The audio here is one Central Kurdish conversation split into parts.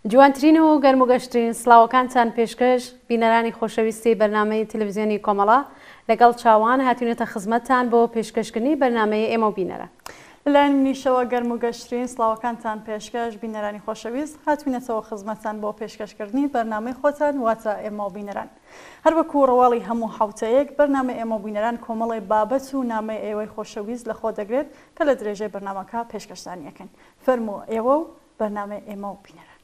جوانترین و گەرموگەشترین سڵاوەکانتان پێشکەش بینەرانی خۆشەویستی بەرنامەی تەلەڤیزیۆنی کۆمەڵە لەگەڵ چاوان هاتوونەتە خزمەتتان بۆ پێشکەشکردنی بەرنامەی ئێمە بینەرە. لەلایەن منیشەوە گەرموگەشترین سڵاوەکانتان پێشکەش بینەرانی خۆشەویست هاتوونەتەوە خزمەتتان بۆ پێشکەشکردنی بەرنامەی خۆتان واتە ئێمە بینەران. هەر وەکو ڕەواڵی هەموو حوتەیەک بەرنامەی ئێمە بینەران کۆمەڵی بابەت و نامەی ئێوەی خۆشەویست لە خۆ دەگرێت کە لە درێژەی بەرنامەکە پێشکەشتانیەکەن. فەرموو ئێوە و بەرنامەی ئێمە بینەران.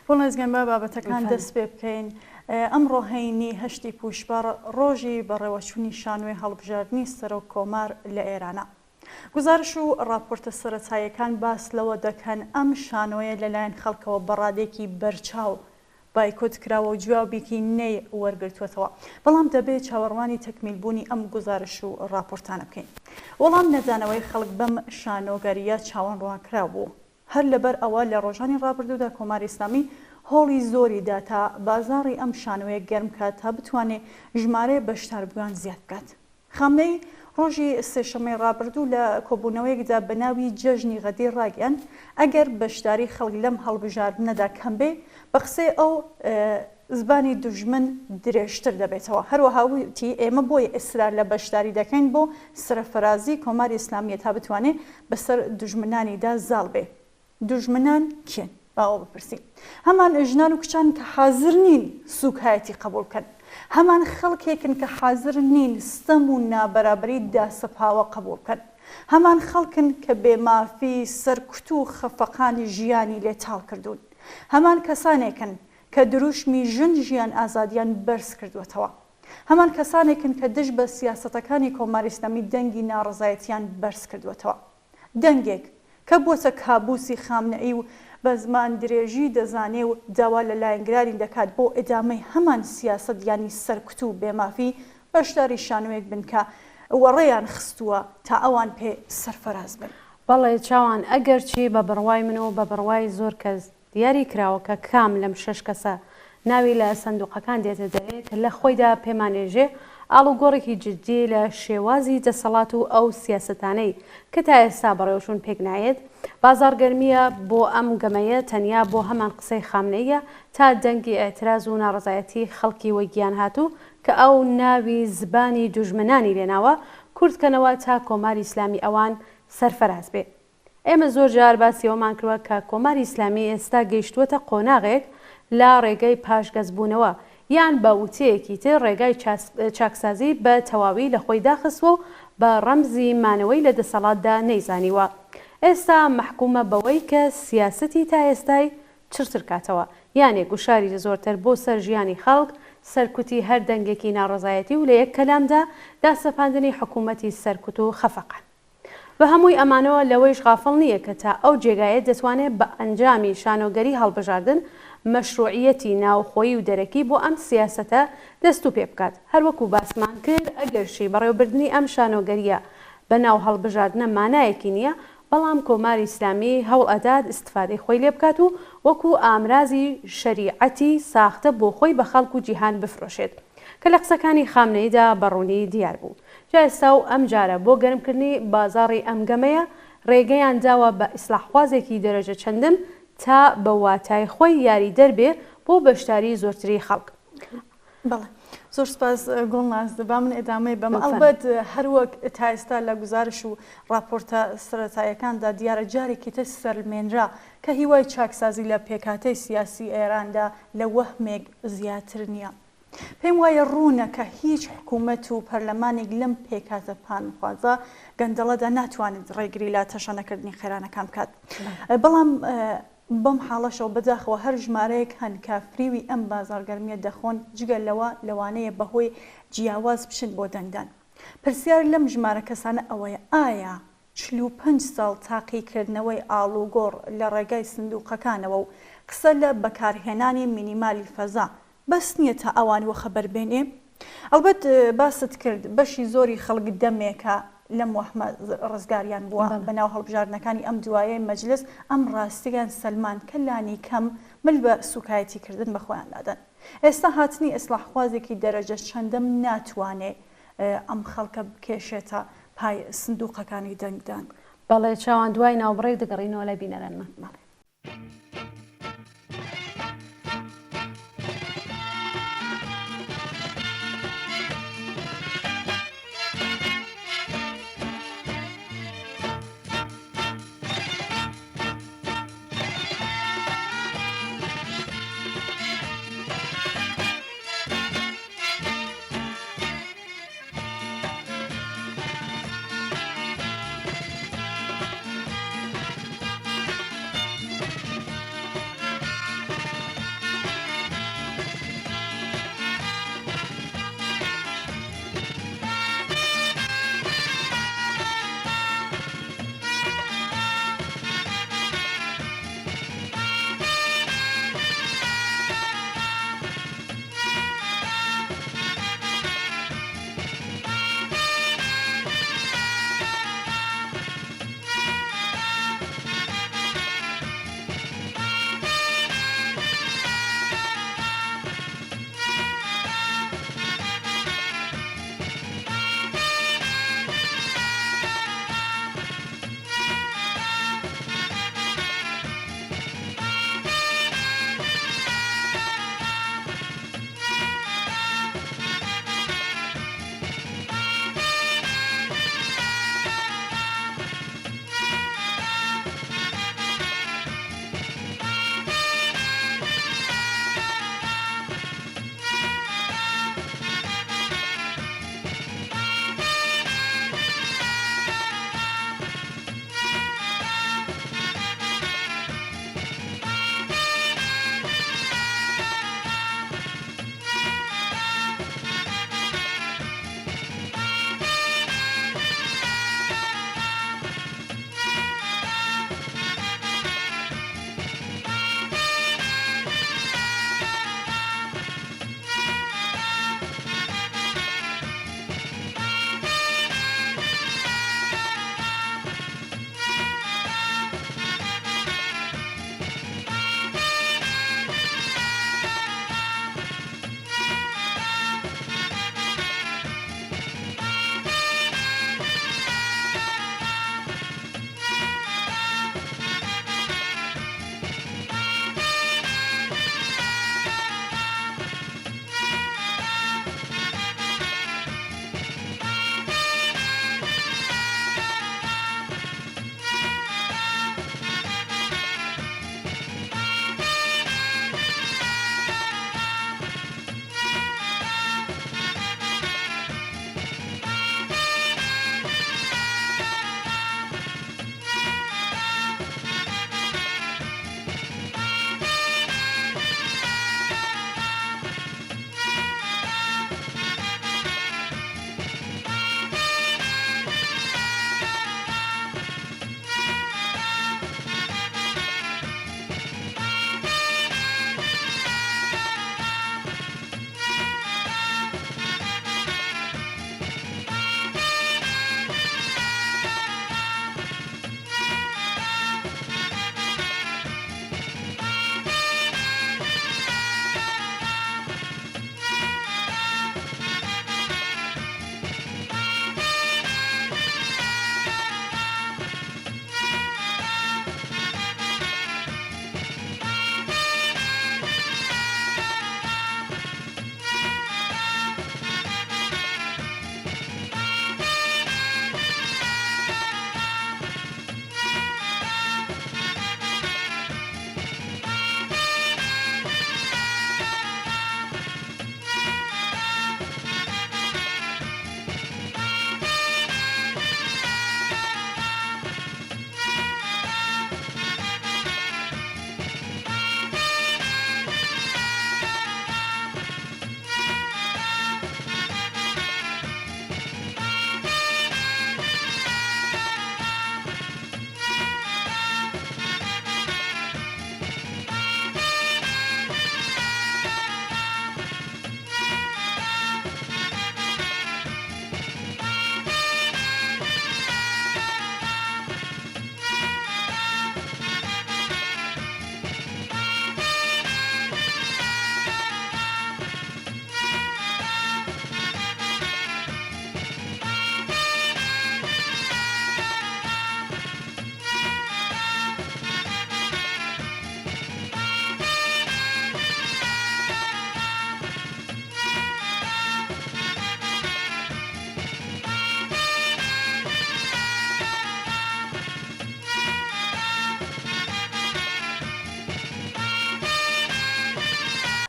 بۆڵ ئەزگەن با بابەتەکان دەست پێ بکەین. ئەمڕۆ هەینی هەشتی پوشبەر ڕۆژی بەڕێوەچوونی شانۆی هەڵبژاردننی سەرۆک کۆمار لە ئێرانە. گزارش و راپۆرتە سەرەتاییەکان باس لەوە دەکەن ئەم شانۆیە لەلایەن خەڵکەوە بەڕادێکی بەرچاو بایکۆت کراوە و جوابێکی نەی وەرگرتوێتەوە، بەڵام دەبێت چاوەڕوانی تەکمیلبوونی ئەم گزارش و راپۆرتانە بکەین. وەڵام نەزانەوەی خەڵک بەم شانۆگەریە چاوەڕوانکرا بوو. هەر لەبەر ئەوە لە ڕۆژانی ڕابردوودا کۆماری ئیسلامی هۆڵی زۆریدا تا بازاڕی ئەم شانۆیە گەرم کات تا بتوانێت ژمارەی بەشداربووان زیاد بکات. خامنەی ڕۆژی سێشەمەی ڕابردوو لە کۆبوونەوەیەکدا بە ناوی جەژنی غەدیر ڕاگەیاند ئەگەر بەشداری خەڵک لەم هەڵبژاردنەدا کەم بێ بە قسەی ئەو زبانی دوژمن درێژتر دەبێتەوە. هەروەها وتی ئێمە بۆی ئیسرار لە بەشداری دەکەین بۆ سرەفرازی کۆماری ئیسلامیە تا بتوانێت بەسەر دوژمنانیدا زاڵ بێ. دوژمنان کێن؟ باوە بپرسین. هەمان ژنان و کچان کە حاضر نین سوکایەتی قبول بکەن، هەمان خەڵکێکن کە حاضر نین ستەم و نابەرابەری داسەپاوە قبول بکەن، هەمان خەڵکن کە بێمافی سەرکوت و خەفەقانی ژیانی لێتاڵ کردوون، هەمان کەسانێکن کە دروشمی ژن ژیان ئازادیان بەرز کردوێتەوە، هەمان کەسانێکن کە دژ بە سیاسەتەکانی کۆماری ئیسلامی دەنگی ناڕزایەتیان بەرز کردوێتەوە. دەنگێک کە بۆتە کابوسی خامنەئی و بە زمان درێژی دەزانێ و داوا لە لایەنگرانی دەکات بۆ ئێدامەی هەمان سیاسەت ینی سەرکوت و بێمافی بەشداری شانۆیەک بن کە وەڕێیان خستووە تا ئەوان پێ سەرفەراز بن. بەڵێ چاوان ئەگەر چی بە بڕوای من و بە بڕوای زۆر کەس دیاری کراوە کە کام لەم 6 کەسە ناوی لە سندوقەکان دێتە دەرێت لە خۆیدا پێمانێژێ ئاڵوگۆڕێکی جددی لە شێوازی دەسەڵات و ئەو سیاسەتانەی کە تا ئێستا بەڕێوەچوون پێک نایێت. بازارگەرمیە بۆ ئەم گەمەیە تەنیا بۆ هەمان قسەی خامنەیە تا دەنگی ئێتراز و ناڕزایەتی خەڵکی وەگیان هاتوو کە ئەو ناوی زبانی دوژمنانی لێناوە کوردکەنەوە تا کۆماری ئیسلامی ئەوان سەرفەراز بێ. ئێمە زۆر جار باسیەوەمان کردوە کە کۆماری ئیسلامی ئێستا گەیشتووەتە قۆناغێک لە ڕێگەی پاشگەزبوونەوە یان بە وتەیەکی تر ڕێگای چاکسازی بە تەواوی لە خۆی داخستووە و بە ڕەمزی مانەوەی لە دەسەڵاتدا نەیزانیوە. ئێستا محکومە بەوەی کە سیاسەتی تا ئێستای چرتر کاتەوە یانێک گوشاری زۆرتر بۆ سەر ژیانی خەڵک، سەرکوتی هەر دەنگێکی ناڕزایەتی و لە یەک کەلامدا داسەپاندنی حکوومەتی سەرکوت و خەفەقان. بە هەمووی ئەمانەوە لەوەیش غافڵ نییە کە تا ئەو جێگایە دەتوانێت بە ئەنجامی شانۆگەری هەڵبژاردن مەشروعیەتی ناوخۆیی و دەرەکی بۆ ئەم سیاسەتە دەست و پێ بکات. هەروەکو باسمان کرد ئەگەرشی بەڕێوەبردننی ئەم شانۆگەریە بە ناو هەڵبژاردنە مانایەکی نییە، بەڵام کۆماری ئیسلامی هەوڵ ئەدات استفادەی خۆی لێ بکات و وەکو ئامرازی شەریعەتی ساختە بۆ خۆی بە خەڵک و جیهان بفرۆشێت کە لە قسەکانی خامنەیدا بەڕوونی دیار بوو. جا ئێستا و ئەم جارە بۆ گەرمکردنی بازاڕی ئەم گەمەیە ڕێگەیان داوە بە ئیسلاحوازێکی دەرەجە چەندم تا بە واتای خۆی یاری دەربێ بۆ بەشداری زۆرتری خەڵک. بەڵێ زۆر سپاس گۆڵناز دەبا من ئێدامەی بەم ئەڵبەت هەروەک تا ئێستا لە گزارش و راپۆرتە سەرەتاییەکاندا دیارە جارێکی تر سەرمێنرا کە هیوای چاکسازی لە پێکاتەی سیاسی ئێراندا لە وەهمێک زیاتر نییە. پێم وایە ڕوونە کە هیچ حکوومەت و پەرلەمانێک لەم پێکاتە پانخوازە گەندەڵەدا ناتوانێت ڕێگری لا تەشەنەکردنی خێرانەکان بکات. بەڵام بەم حاڵەشەوە بەداخەوە هەر ژمارەیەک هەن کە فریوی ئەم بازارگەرمیە دەخۆن جگەل لەوانەیە بەهۆی جیاواز بشن بۆ دەنگدان. پرسیار لەم ژمارە کەسانە ئەوەیە ئایا 45 ساڵ تاقیکردنەوەی ئاڵوگۆڕ لە ڕێگای سندوقەکانەوە و قسە لە بەکارهێنانی مینیمالی فەزا بەس نییە تا ئەوانوە خەبەر بێنێ؟ ئەلبەت باست کرد بەشی زۆری خەڵک دەمێکە لەم وەحمە ڕزگاریان بووە بەناو هەڵبژاردنەکانی ئەم دوایەی مەجلس ئەم ڕاستیان سەلمان کەلانی کەم مل بە سوکایەتی کردن بە خۆیان دادەن. ئێستا هاتنی ئیسلاحوازێکی دەرەجە چەندەم ناتوانێ ئەم خەڵکە بکێشێتە پای سندوقەکانی دەنگدان. بەڵێ چاوان دوای ناوبڕێک دەگەڕینەوە لە بینەرانمە.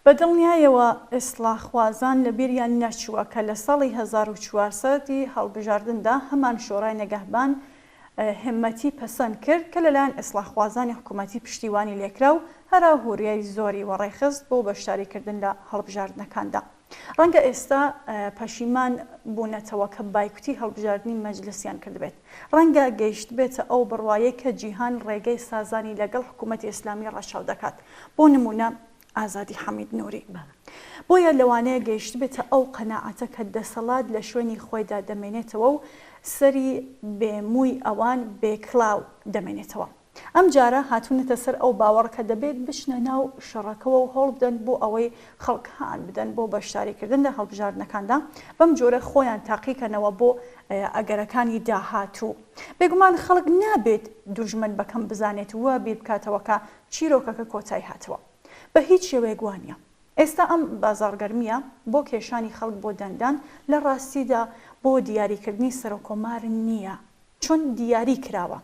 بە دڵنیایەوە ئیسلاحخوازان لە بیریان نەچووە کە لە ساڵی 1400 هەڵبژاردندا هەمان شۆڕای نەگەهبان همەتی پەسەند کرد کە لەلایەن ئیسلاحخوازانی حکوومەتی پشتیوانی لێکرا و هەرا هوریای زۆری وەڕێخست بۆ بەشداریکردن لە هەڵبژاردنەکاندا. ڕەنگە ئێستا پەشیمان بوونەتەوە کە بایکوتی هەڵبژاردننی مەجلسیان کردبێت. ڕەنگە گەیشت بێتە ئەو بڕوایە کە جیهان ڕێگەی سازانی لەگەڵ حکوومەتی ئیسلامی ڕەچاو دەکات. بۆ نمونە ئازادی حەمید نووری. بۆیە لەوانەیە گەیشت بێتە ئەو قەناعەتە کە دەسەڵات لە شوێنی خۆیدا دەمێنێتەوە و سەری بێمووی ئەوان بێکڵاو دەمێنێتەوە. ئەم جارە هاتوونەتە سەر ئەو باوەڕکە دەبێت بشنە ناو شەڕەکەەوە و هەوڵ بدەن بۆ ئەوەی خەڵکان بدەن بۆ بەشداریکردن لە هەڵبژاردنەکاندا بەم جۆرە خۆیان تاقیکەنەوە بۆ ئەگەرەکانی داهاتوو. بێگومان خەڵک نابێت دوژمن بەکەم بزانێت وە بیر بکاتەوەکە چیرۆکەکە کۆتایی هاتەوە. بە هیچ شێوەیەک وانە. ئێستا ئەم بازارگەرمیە بۆ کێشانی خەڵک بۆ دەندان لە ڕاستیدا بۆ دیاریکردنی سەرۆکۆمار نییە، چۆن دیاری کراوە.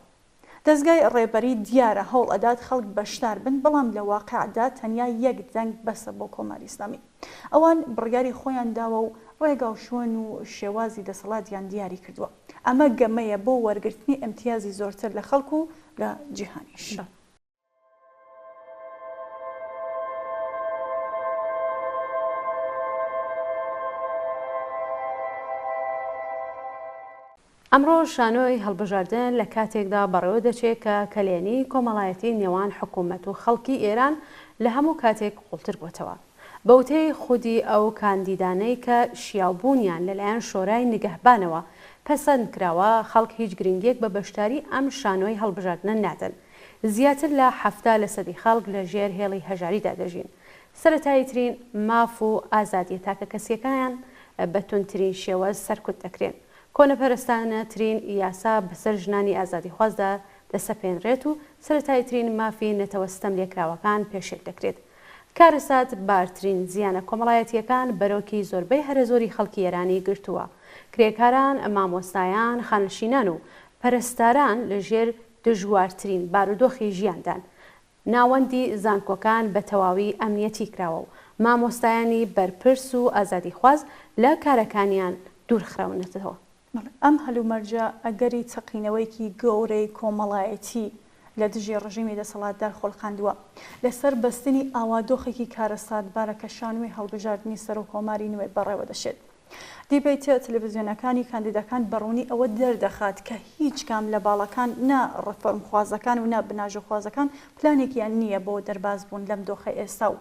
دەستگای ڕێبەری دیارە هەوڵ ئەدات خەڵک بەشدار بن، بەڵام لە واقعدا تەنیا یەک دەنگ بەسە بۆ کۆماری ئیسلامی. ئەوان بڕیاری خۆیان داوە و ڕێگا و شوێن و شێوازی دەسەڵاتیان دیاری کردووە. ئەمە گەمەیە بۆ وەرگرتنی ئەمتیازی زۆرتر لە خەڵک و لە جیهانیش. ئەمڕۆ شانۆی هەڵبژاردن لە کاتێکدا بەڕێوە دەچێت کە کەلێنی کۆمەڵایەتی نێوان حکوومەت و خەڵکی ئێران لە هەموو کاتێک قوڵتر بووتەوە. بەوتەی خودی ئەو کاندیدانەی کە شیاوبوونیان لەلایەن شۆرای نگەهبانەوە پەسەند کراوە، خەڵک هیچ گرنگێک بە بەشداری ئەم شانۆی هەڵبژاردنە نادەن. زیاتر لە 70% خەڵک لە ژێر هێڵی هەژاریدا دەژین. سەرەتاییترین ماف و ئازادیە تاکە کەسیەکان بە توندترین شێوە سەرکوت دەکرێن. کۆنەپەرستانەترین یاسا بەسەر ژنانی ئازادی خوازدا دەسەپێنرێت و سەرەتاییترین مافی نەتەوەستەم لێکراوەکان پێشێک دەکرێت. کارەسات بارترین زیانە کۆمەڵایەتیەکان بەرۆکی زۆربەی هەرە زۆری خەڵکی ئێرانی گرتووە. کرێکاران، مامۆستایان، خانشینان و پەرستاران لە ژێر دژوارترین بارودۆخی ژیاندان. ناوەندی زانکۆکان بە تەواوی ئەمنیەتی کراوە و مامۆستایانی بەرپرس و ئازادی خواز لە کارەکانیان دوورخراونەتەوە. ئەم هەلومەرجە ئەگەری چەقینەوەیکی گەورەی کۆمەڵایەتی لە دژی ڕژیمی دەسەڵاتدار خۆڵخاندووە لەسەر بەستنی ئاوادۆخێکی کارەساتبارە کە شانوێی هەڵبژاردننی سەر و کۆماری نوێ بەڕێوە دەشێت. دیبیتە تەلەڤیزیۆنەکانی کاندیدەکان بەڕوونی ئەوە دەردەخات کە هیچ کام لە باڵەکان نا ڕفۆرمخوازەکان و نا بناژەخوازەکان پلانێکیان نییە بۆ دەرباز بوون لەم دۆخە ئێستا و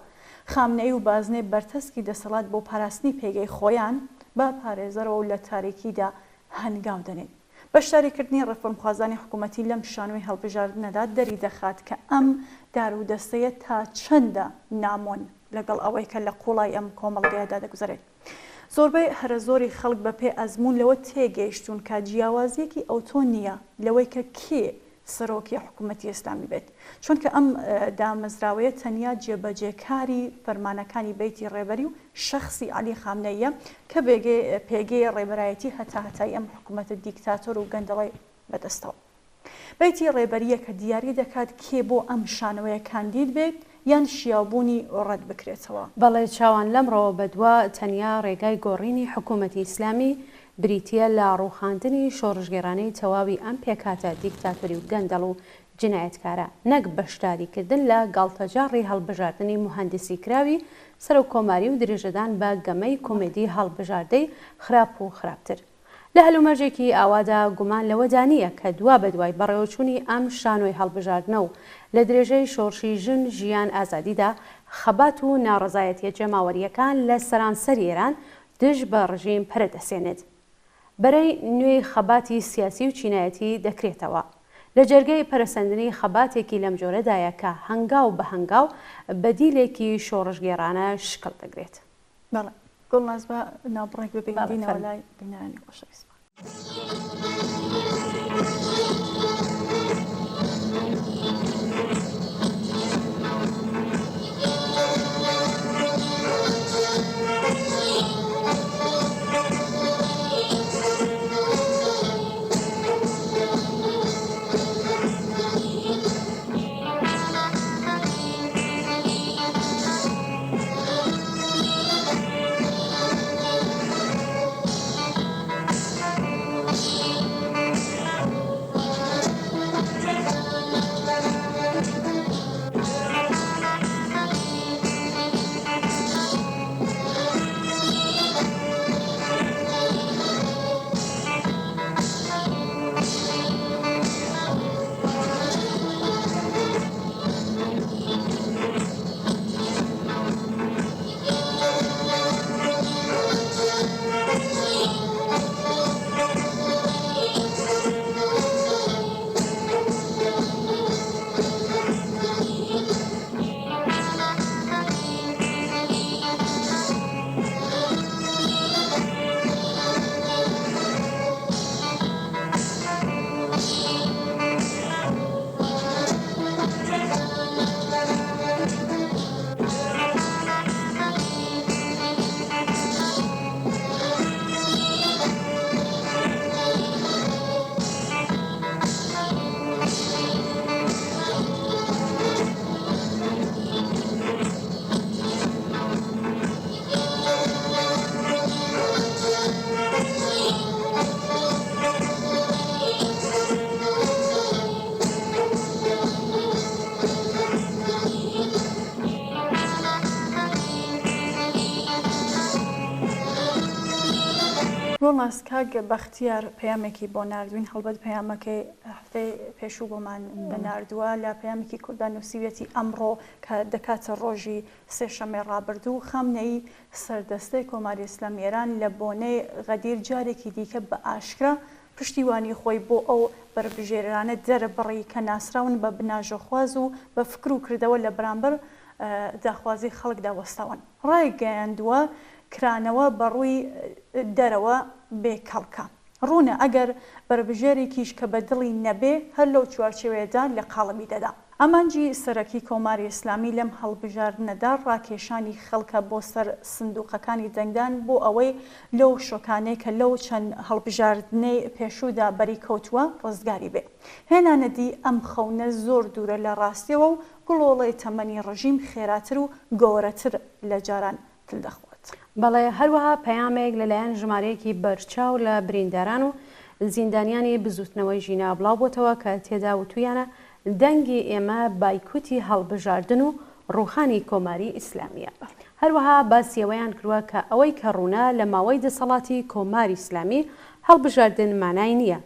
خامنەی و بازنێ بەرتەسکی دەسەڵات بۆ پاراستنی پێگەی خۆیان بە پارێزەرەوە و لە تاریکیدا هەنگاو دەنێت. بەشداریکردنی ڕفۆرمخوازانی حکوومەتی لەم شانۆی هەڵبژاردنەدا دەری دەخات کە ئەم دارودەستەیە تا چەندە نامۆن لەگەڵ ئەوەی کە لە قوڵای ئەم کۆمەڵگەیەدا دەگوزارێت. زۆربەی هەرە زۆری خەڵک بە پێ ئەزمون لەوە تێگەیشتون کە جیاوازیەکی ئەوتۆ نییە لەوەی کە کێ سەرۆکی حکوومەتی ئیسلامی بێت، چونکە ئەم دامەزراوەیە تەنیا جێبەجێکاری فەرمانەکانی بیتی ڕێبەری و شەخصی عەلی خامنەییە کە پێگەی ڕێبەرایەتی هەتای ئەم حکوومەتە دیکتاتۆر و گەندەڵی بەدەستەوە. بیتی ڕێبەریە کە دیاری دەکات کێ بۆ ئەم شانەوەیە کاندید بێت یان شیاوبوونی ڕەت بکرێتەوە. بەڵێ چاوان لەمڕەوە بەدووە تەنیا ڕێگای گۆڕینی حکوومەتی ئیسلامی بریتە لە ڕووخاندنی شۆڕژگێرانەی تەواوی ئەم پێکاتە دیکتاتۆری و گەندەڵ و جنایەتکارە، نەک بەشداریکردن لە گاڵتەجاڕی هەڵبژاردننی موهەندسی کراوی سەر و کۆماری و درێژەدان بە گەمەی کۆمێدی هەڵبژاردەی خراپ و خراپتر. لە هەلومەرجێکی ئاوادا گومان لەوەدا نییە کە دوا بەدوای بەڕێوەچوونی ئەم شانۆی هەڵبژاردنە و لە درێژەی شۆڕشی ژن ژیان ئازادیدا خەبات و ناڕزایەتیە جەماوەریەکان لە سەرانسەر ئێران دژ بە ڕژیم پەرەدەسێنێت. بەرەی نوێی خەباتی سیاسی و چینایەتی دەکرێتەوە. لە جەرگەی پەرەسەندنی خەباتێکی لەم جۆرەدایە کە هەنگاو بە هەنگاو بەدیلێکی شۆڕژگێرانە شکڵ دەگرێت. بەڵێ گوڵناز بە ناوبڕێک ببینەوە لای بینەرانی خۆشەویست. گۆڵناس کاک بەختیار پەیامێکی بۆ ناردوین هەڵبەت پەیامەکەی هەفتەی پێشوو بۆمان بەناردووە لە پەیامێکی کوردان نووسیوێتی ئەمڕۆ کە دەکاتە ڕۆژی سێشەمەی ڕابردوو خامنەی سەردەستەی کۆماری ئیسلامی ئێران لە بۆنەی غەدیر جارێکی دیکە بە ئاشکرا پشتیوانی خۆی بۆ ئەو بربژێرانە دەربڕی کە ناسراون بە بناژەخواز و بە فکر و کردەوە لە بەرامبەر داخوازی خەڵکدا وەستاون ڕایگەیاندووە کرانەوە بەڕووی دەرەوە بێکەڵکە ڕوونە ئەگەر بربژێرێکیش کە بە دڵی نەبێ هەر لەو چوارچێوەیەدا لە قاڵەمی دەدا ئەمانجی سەرەکی کۆماری ئیسلامی لەم هەڵبژاردنەدا ڕاکێشانی خەڵکە بۆ سەر سندوقەکانی دەنگدان بۆ ئەوەی لەو شۆکانەی کە لەو چەند هەڵبژاردنەی پێشوودا بەری کەوتووە ڕزگاری بێ هێنانەدی ئەم خەونە زۆر دوورە لە ڕاستیەوە و گڵۆڵی تەمەنی ڕژیم خێراتر و گەورەتر لە جاران تلدەخوات. بەڵێ هەروەها پەیامێک لەلایەن ژمارەیەکی بەرچاو لە برینداران و زیندانیانی بزوتنەوەی ژینا بڵاو بۆتەوە کە تێدا وتویانە دەنگی ئێمە بایکوتی هەڵبژاردن و ڕوخانی کۆماری ئیسلامیە. هەروەها باسیەوەیان کردووە کە ئەوەی کە ڕوونا لە ماوەی دەسەڵاتی کۆماری ئیسلامی هەڵبژاردن مانای نییە.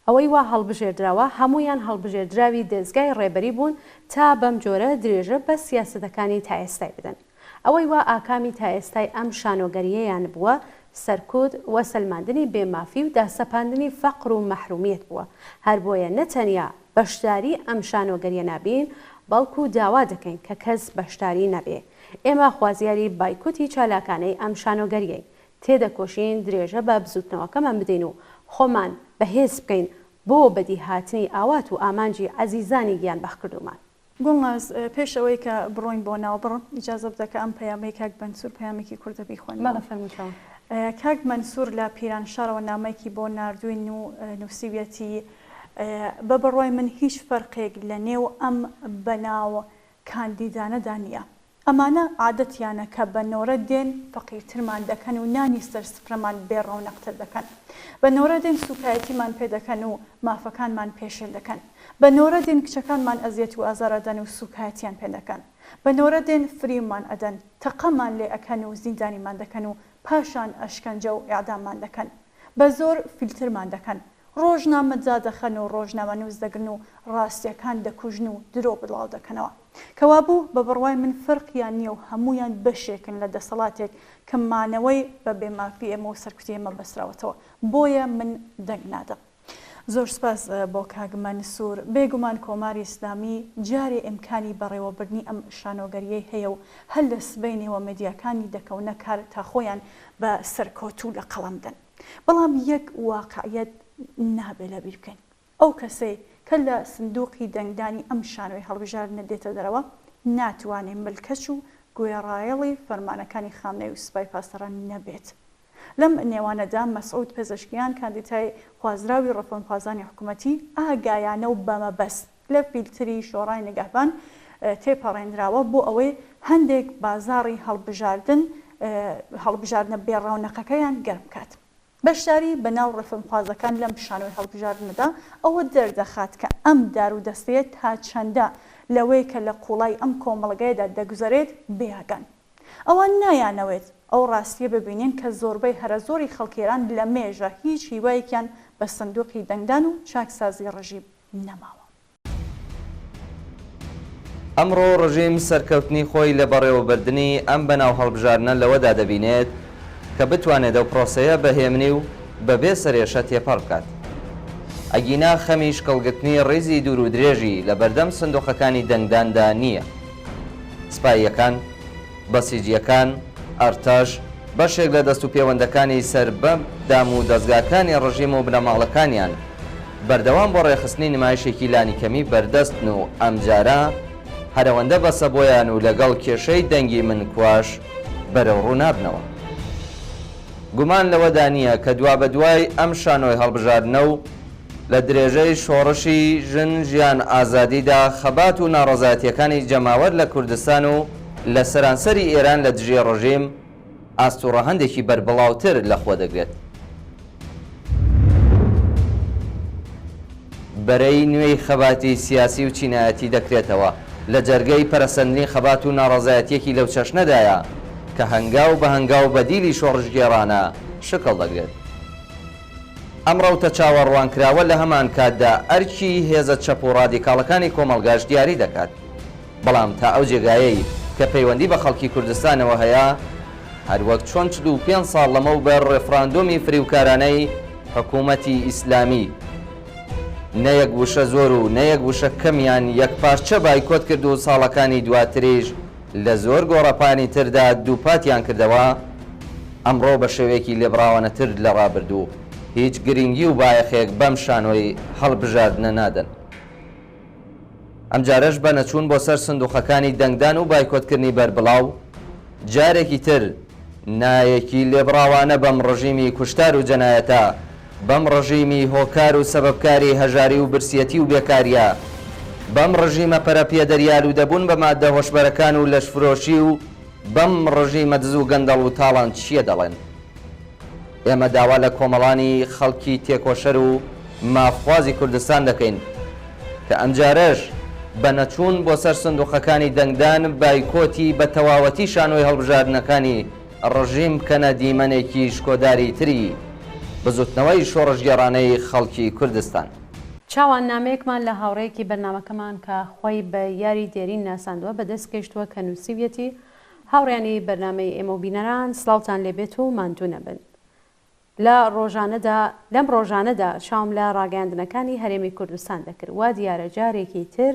ئەوەی وا هەڵبژێردراوە هەمویان هەڵبژێردراوی دەستگای ڕێبەری بوون تا بەم جۆرە درێژە بە سیاسەتەکانی تا ئێستای بدەن. ئەوەی وا ئاکامی تا ئێستای ئەم شانۆگەریەیان بووە سەرکوت وەسەلماندنی بێمافی و داسەپاندنی فەقر و مەحرومیت بووە هەر بۆیە نەتەنیا بەشداری ئەم شانۆگەریە نابین بەڵکو داوا دەکەین کە کەس بەشداری نەبێ ئێمە خوازیاری بایکوتی چالاکانەی ئەم شانۆگەریەی تێدەکۆشین درێژە بە بزوتنەوەکەمان بدەین و خۆمان بەهێز بکەین بۆ بەدیهاتنی ئاوات و ئامانجی عەزیزانی گیان بەخکردومان. گوڵناز پێشەوەی کە بڕۆین بۆ ناوبڕ ئیجازە بدە کە ئەم پەیامەی کاک مەنسوور پەیامێکی کوردە بیخۆین. بەڵێ فەرموویەوە. کاک مەنسوور لە پیرانشارەوە نامەیەکی بۆ ناردوین و نووسیوێتی بە بڕوای من هیچ فەرقێک لە نێو ئەم بەناو کاندیدانەدا نییە. ئەمانە عادەتیانە کە بە نۆرە دێن فەقیرترمان دەکەن و نانی سەرسفرەمان بێڕەونەقتر دەکەن. بە نۆرە دێن سوکایەتیمان پێ دەکەن و مافەکانمان پێشێل دەکەن. بە نۆرە دێن کچەکانمان ئەزیەت و ئازارەدەن و سوکایەتیان پێ دەکەن. بە نۆرە دێن فریمان ئەدەن تەقەمان لێ ئەکەن و زیندانیمان دەکەن و پاشان ئەشکەنجە و ئیعداممان دەکەن. بە زۆر فیلترمان دەکەن. ڕۆژنامەجا دەخەن و ڕۆژنامە نووس دەگرن و ڕاستیەکان دەکوژن و درۆ بڵاو دەکەنەوە. کەوا بوو بە بڕوای من فەرقیان نییە و هەمویان بەشێکن لە دەسەڵاتێک کە مانەوەی بە بێمافی ئێمە و سەرکوتی ئێمە بەسراوەتەوە بۆیە من دەنگ نادەم. زۆر سپاس بۆ کاک مەنسوور بێگومان کۆماری ئیسلامی جارێ ئیمکانی بەڕێوەبردنی ئەم شانۆگەریەی هەیە و هەر لە سبەینەوە مێدیاکانی دەکەونە کار تا خۆیان بە سەرکۆتوو لە قەڵەمدەن. بەڵام یەک واقعیەت نابێ لەبیر بکەین ئەو کەسەی کە لە سندوقی دەنگدانی ئەم شانۆی هەڵبژاردنە دێتە دەرەوە ناتوانێت ملکەچ و گوێڕایەڵی فەرمانەکانی خامنەی و سوپای پاسەران نەبێت. لەم نێوانەدا مەسعود پێزەشکیان کاندیدای خوازراوی ڕەفەنخوازانی حکوومەتی ئاگایانە و بەمەبەست لە فیلتری شۆڕای نگەهبان تێپەڕێنراوە بۆ ئەوەی هەندێک بازاڕی هەڵبژاردنە بێڕەونەقەکەیان گەرم بکات. بەشداری بەناو ڕەفەنخوازەکان لەم شانۆی هەڵبژاردنەدا ئەوە دەردەخات کە ئەم دار و دەستەیە تا چەندە لەوەی کە لە قوڵای ئەم کۆمەڵگەیەدا دەگوزارێت بێیاگەن. ئەوان نایانەوێت ئەو ڕاستیە ببینین کە زۆربەی هەرە زۆری خەڵکێران لە مێژە هیچ هیوایەکیان بە سندوقی دەنگدان و چاکسازی ڕژیم نەماوە. ئەمڕۆ ڕژیم سەرکەوتنی خۆی لە بەڕێوەبردننی ئەم بەناو هەڵبژاردنە لەوەدا دەبینێت کە بتوانێت ئەو پرۆسەیە بەهێمنی و بەبێ سەرێشە تێپەڕ بکات. ئەگینا خەمی شکەڵگرتنی ڕێزی دوور و درێژی لە بەردەم سندوقەکانی دەنگداندا نییە. سپاییەکان، بەسیجیەکان، ئەرتاش بەشێک لە دەست و پەیوەندەکانی سەربەم دام و دەستگاکانی ڕژیم و بنەماڵەکانیان بەردەوام بۆ ڕێخستنی نمایشێکی لانی کەمی بەردەستن و ئەمجارە هەرەوەندە بەسە بۆیان و لەگەڵ کێشەی دەنگی من کوواش بەرەو ڕوو نابنەوە. گومان لەوەدا نییە کە دوا بە دوای ئەم شانۆی هەڵبژاردنە و لە درێژەی شۆڕشی ژن ژیان ئازادیدا خەبات و ناڕەزایەتیەکانی جەماوەر لە کوردستان و لە سەرانسەری ئێران لە دژی ڕژیم ئاستوڕە هەندێکی بەربڵاوتر لەخۆ دەگرێت. بەرەی نوێی خەباتی سیاسی و چینایەتی دەکرێتەوە لە جەرگەی پەرەسەندنی خەبات و ناڕەزایەتیەکی لەو چەشنەدایە کە هەنگاو بە هەنگاو بەدیلی شۆڕژگێڕانە شکڵ دەگرێت. ئەم ڕەوتە چاوەڕوانکراوە لە هەمان کاتدا ئەرکی هێزە چەپ و ڕادیکاڵەکانی کۆمەڵگاش دیاری دەکات. بەڵام تا ئەو جێگایەی کە پەیوەندی بە خەڵکی کوردستانەوە هەیە، هەروەک چۆن 45 ساڵ لەمەوبەر ڕێفراندۆمی فریوکارانەی حکوومەتی ئیسلامی نەیەک وشە زۆر و نەیەک وشە کەمیان یەکپارچە بایکۆت کرد و ساڵەکانی دواتریش لە زۆر گۆڕەپانی تردا دووپاتیان کردەوە، ئەمڕۆ بە شێوەیەکی لێبڕاوانەتر لە ڕابردوو هیچ گرنگی و بایەخێک بەم شانۆی هەڵبژاردنە نادەن. ئەم جارەش بە نەچوون بۆ سەر سندوقەکانی دەنگدان و بایکۆتکردنی بەربڵاو جارێکی تر نایەکی لێبڕاوانە بەم ڕژیمی کوشتار و جەنایەتە، بەم ڕژیمی هۆکار و سەبەبکاری هەژاری و برسیەتی و بێکاریە، بەم ڕژیمە پەرەپێدەریال و دەبوون بە ماددە هۆشبەرەکان و لەشفرۆشی و بەم ڕژیمە دز و گەندەڵ و تاڵان چییە دەڵێن؟ ئێمە داوا لە کۆمەڵانی خەڵکی تێکۆشەر و مافوازی کوردستان دەکەین کە ئەمجارەش بە نەچوون بۆ سەر سندوقەکانی دەنگدان بایکۆتی بە تەواوەتی شانۆی هەڵبژاردنەکانی ڕژیم کەنە دیمەنێکی شکۆداری تری بزوتنەوەی شۆڕژگەڕانەی خەڵکی کوردستان. چاوان نامەیەکمان لە هاوڕەیەکی بەرنامەکەمان کە خۆی بە یاری دێرین ناساندووە بەدەست کەشتووە کە نووسیویەتی هاوڕیانی بەرنامەی ئێمە و بینەران سڵاوتان لێبێت و ماندوو نەبن. لەم ڕۆژانەدا شاوم لە ڕاگەاندنەکانی هەرێمی کوردستان دەکرد وا دیارە جارێکی تر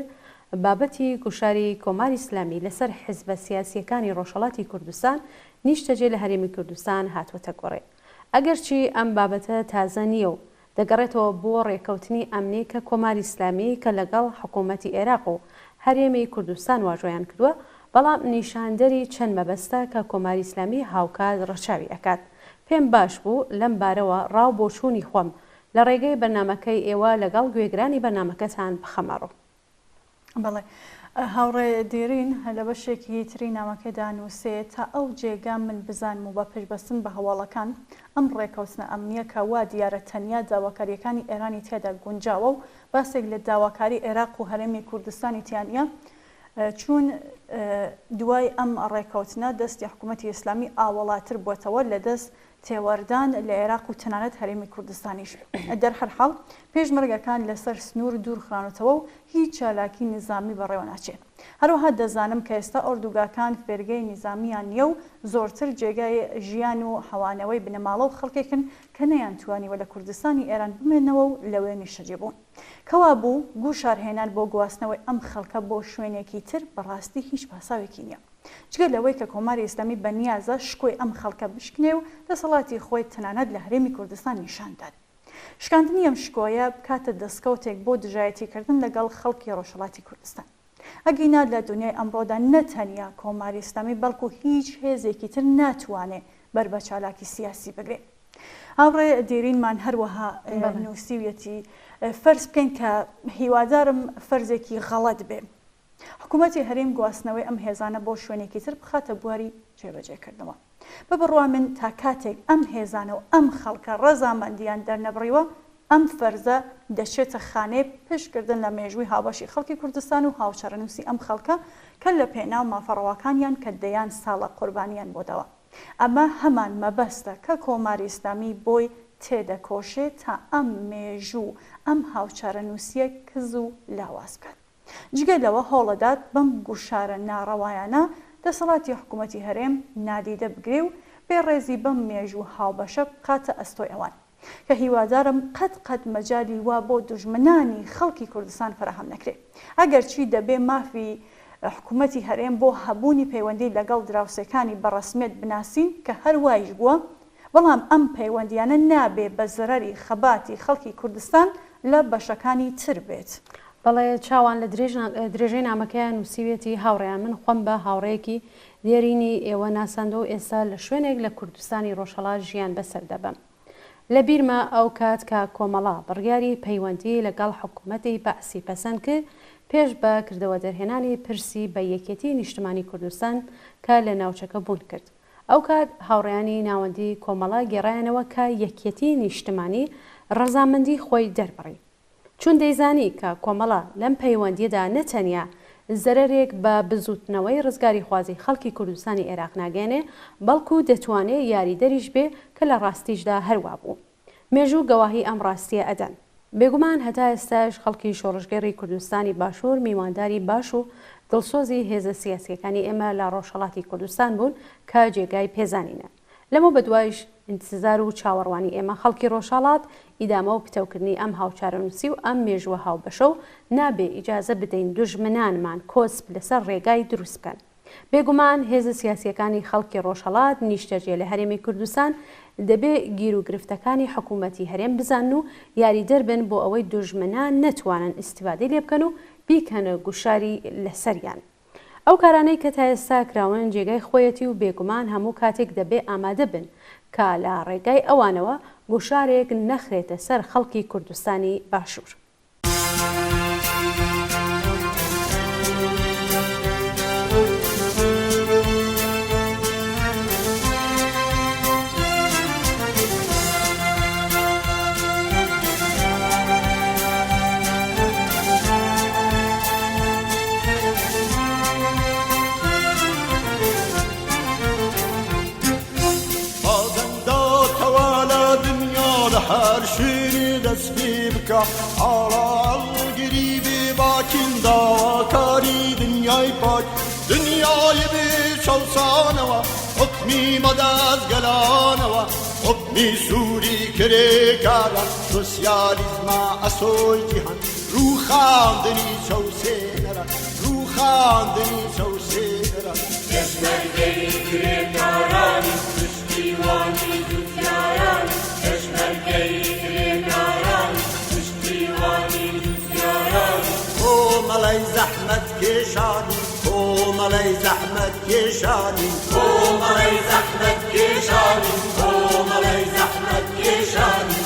بابەتی گوشاری کۆماری ئیسلامی لەسەر حیزبە سیاسیەکانی ڕۆژهەڵاتی کوردستان نیشتەجێ لە هەرێمی کوردستان هاتووەتە گۆڕێ. ئەگەرچی ئەم بابەتە تازە نییە و دەگەڕێتەوە بۆ ڕێکەوتنی ئەمنی کە کۆماری ئیسلامی کە لەگەڵ حکوومەتی عێراق و هەرێمی کوردستان واژۆیان کردووە، بەڵام نیشاندەری چەند مەبەستە کە کۆماری ئیسلامی هاوکات ڕەچاوی ئەکات. پێم باش بوو لەم بارەوە ڕاو بۆ چوونی خۆم لە ڕێگەی بەرنمەکەی ئێوە لەگەڵ گوێگرانی بەرنمەکەتان بخەمەڕۆ. بەڵێ هاوڕێ دێرین لە بەشێکی تری نامەکەدا نووسێت تا ئەو جێگا من بزانم و بە پێشبەستن بە هەواڵەکان ئەم ڕێکەوتنە ئەمنیە کە وا دیارە تەنیا داواکاریەکانی ئێرانی تێدا گونجاوە و باسێک لە داواکاری عێراق و هەرێمی کوردستانی تیانە چون دوای ئەم ڕێکەوتنە دەستی حکوومەتی ئیسلامی ئاوەڵاتر بووەتەوە لە دەست تێوەردان لە عێراق و تەنانەت هەرێمی کوردستانیش. دەرهەرحاڵ پێشمەرگەکان لەسەر سنوور دوورخرانەوە و هیچ چالاکی نظامی بەڕێوە ناچێت. هەروەها دەزانم کە ئێستا ئۆردوگاکان فێرگەی نظامیان نییە و زۆرتر جێگای ژیان و هەوانەوەی بنەماڵە و خەڵکێکن کە نەیانتوانیوە لە کوردستانی ئێران بمێنەوە و لەوێ نیشەجێ بوون. کەوا بوو گوشارهێنان بۆ گواستنەوەی ئەم خەڵکە بۆ شوێنێکی تر بەڕاستی هیچ پاساوێکی نییە. جگە لەوەی کە کۆماری ئیسلامی بەنیازە شکۆی ئەم خەڵکە بشکنێ و دەسەڵاتی خۆی تەنانەت لە هەرێمی کوردستان نیشاندات. شکاندنی ئەم شکۆیە بکاتە دەستکەوتێک بۆ دژایەتیکردن لەگەڵ خەڵکی ڕۆژهەڵاتی کوردستان. ئەگەینا لە دنیای ئەمڕۆدا نەتەنیا کۆماری ئیسلامی بەڵکو هیچ هێزێکی تر ناتوانێت بەر بە چالاکی سیاسی بگرێت. هاوڕێ دێرینمان هەروەها نووسیویەتی فەرز بکەین کە هیوادارم فەرزێکی غەڵەت بێ. حکوومەتی هەرێم گواستنەوەی ئەم هێزانە بۆ شوێنێکی تر بخاتە بواری جێبەجێکردنەوە. بەڕوا من تا کاتێک ئەم هێزانە و ئەم خەڵکە ڕەزامەندیان دەرنەبڕیوە ئەم فەرزە دەچێتە خانەی پشتکردن لە مێژووی هاوبەشی خەڵکی کوردستان و هاوچەرەنووسی ئەم خەڵکە کە لە پێناو مافەڕەوەکانیان کە دەیان ساڵە قوربانیان بۆدەوە. ئەمە هەمان مەبەستە کە کۆماری ئیسلامی بۆی تێدەکۆشێت تا ئەم مێژوو ئەم هاوچەرەنووسیە کز و لاواز بکات. جگە لەوە هەوڵەدات بەم گوشارە ناڕەوایانە دەسەڵاتی حکوومەتی هەرێم نادیدە بگرێ و بێڕێزی بەم مێژوو هاوبەشە بقاتە ئەستۆی ئەوان کە هیوادارم قەت مەجالی وا بۆ دوژمنانی خەڵکی کوردستان فراهەم نەکرێت. ئەگەرچی دەبێ مافی حکوومەتی هەرێم بۆ هەبوونی پەیوەندی لەگەڵ دراوسەکانی بەڕەسمیت بناسین کە هەروایش بووە، بەڵام ئەم پەیوەندیانە نابێ بە زەرەری خەباتی خەڵکی کوردستان لە بەشەکانی تر بێت. بەڵێ چاوان لە درێژەی نامەکەیان نووسیوێتی هاوڕێیان من خۆم بە هاوڕەیەکی دێرینی ئێوە ناساندە و ئێستا لە شوێنێک لە کوردستانی ڕۆژهەڵات ژیان بەسەر دەبم. لە بیرمە ئەو کات کە کۆمەڵا بڕیاری پەیوەندی لەگەڵ حکوومەتی بەعسی پەسەند کرد پێش بە کردەوە دەرهێنانی پرسی بە یەکێتی نیشتمانی کوردستان کە لە ناوچەکە بوون کرد. ئەو کات هاوڕێیانی ناوەندی کۆمەڵا گێڕایانەوە کە یەکێتی نیشتمانی ڕەزامەندی خۆی دەربڕی. چون دەیزانی کە کۆمەڵا لەم پەیوەندیەدا نەتەنیا زەرێک بە بزوتنەوەی ڕزگاری خوازی خەڵکی کوردستانی عێراق ناگەێنێ بەڵکو دەتوانێت یاریدەریش بێ کە لە ڕاستیشدا هەروە بوو. مێژوو گەواهی ئەم ڕاستیە ئەدەن. بێگومان هەتا ئێستاش خەڵکی شۆڕژگەری کوردستانی باشوور میوانداری باش و دڵسۆزی هێزە سیاسیەکانی ئێمە لە ڕۆژهەڵاتی کوردستان بوون کە جێگای پێزانینە. لەمە بەدوایش انتزار و چاوەڕوانی ئێمە خەڵکی ڕۆژهەڵات ئیدامە و پتەوکردنی ئەم هاوچارەنووسی و ئەم مێژووە هاوبەشە و نابێ ئیجازە بدەین دوژمنانمان کۆسپ لەسەر ڕێگای دروست بکەن. بێگومان هێزە سیاسیەکانی خەڵکی ڕۆژهەڵات نیشتەجێ لە هەرێمی کوردستان دەبێ گیر و گرفتەکانی حکوومەتی هەرێم بزانن و یاری دەربن بۆ ئەوەی دوژمنان نەتوانن ئیسیفادەی لێ بکەن و بیکەنە گوشاری لەسەریان. ئەو کارانەی کە تا ئێستا کراون جێگای خۆیەتی و بێگومان هەموو کاتێک دەبێ ئامادە بن کە لە ڕێگای ئەوانەوە گوشارێک نەخرێتە سەر خەڵکی کوردستانی باشوور. هرشی دستی بکا حالا گریبی باکین داکاری دنیای پاک دنیای بی شوسانوا حکمی مدد گلانوا حکمی سوری کری کارا سوسیالیزم اسوی جهان رو خاندنی شوسی نرا رو خاندنی شوسی نرا کشمرگری کری کارانی پشتیوانی دوستیارانی ملای زحمت کشانی او ملای زحمت کشانی او ملای زحمت کشانی او ملای زحمت کشانی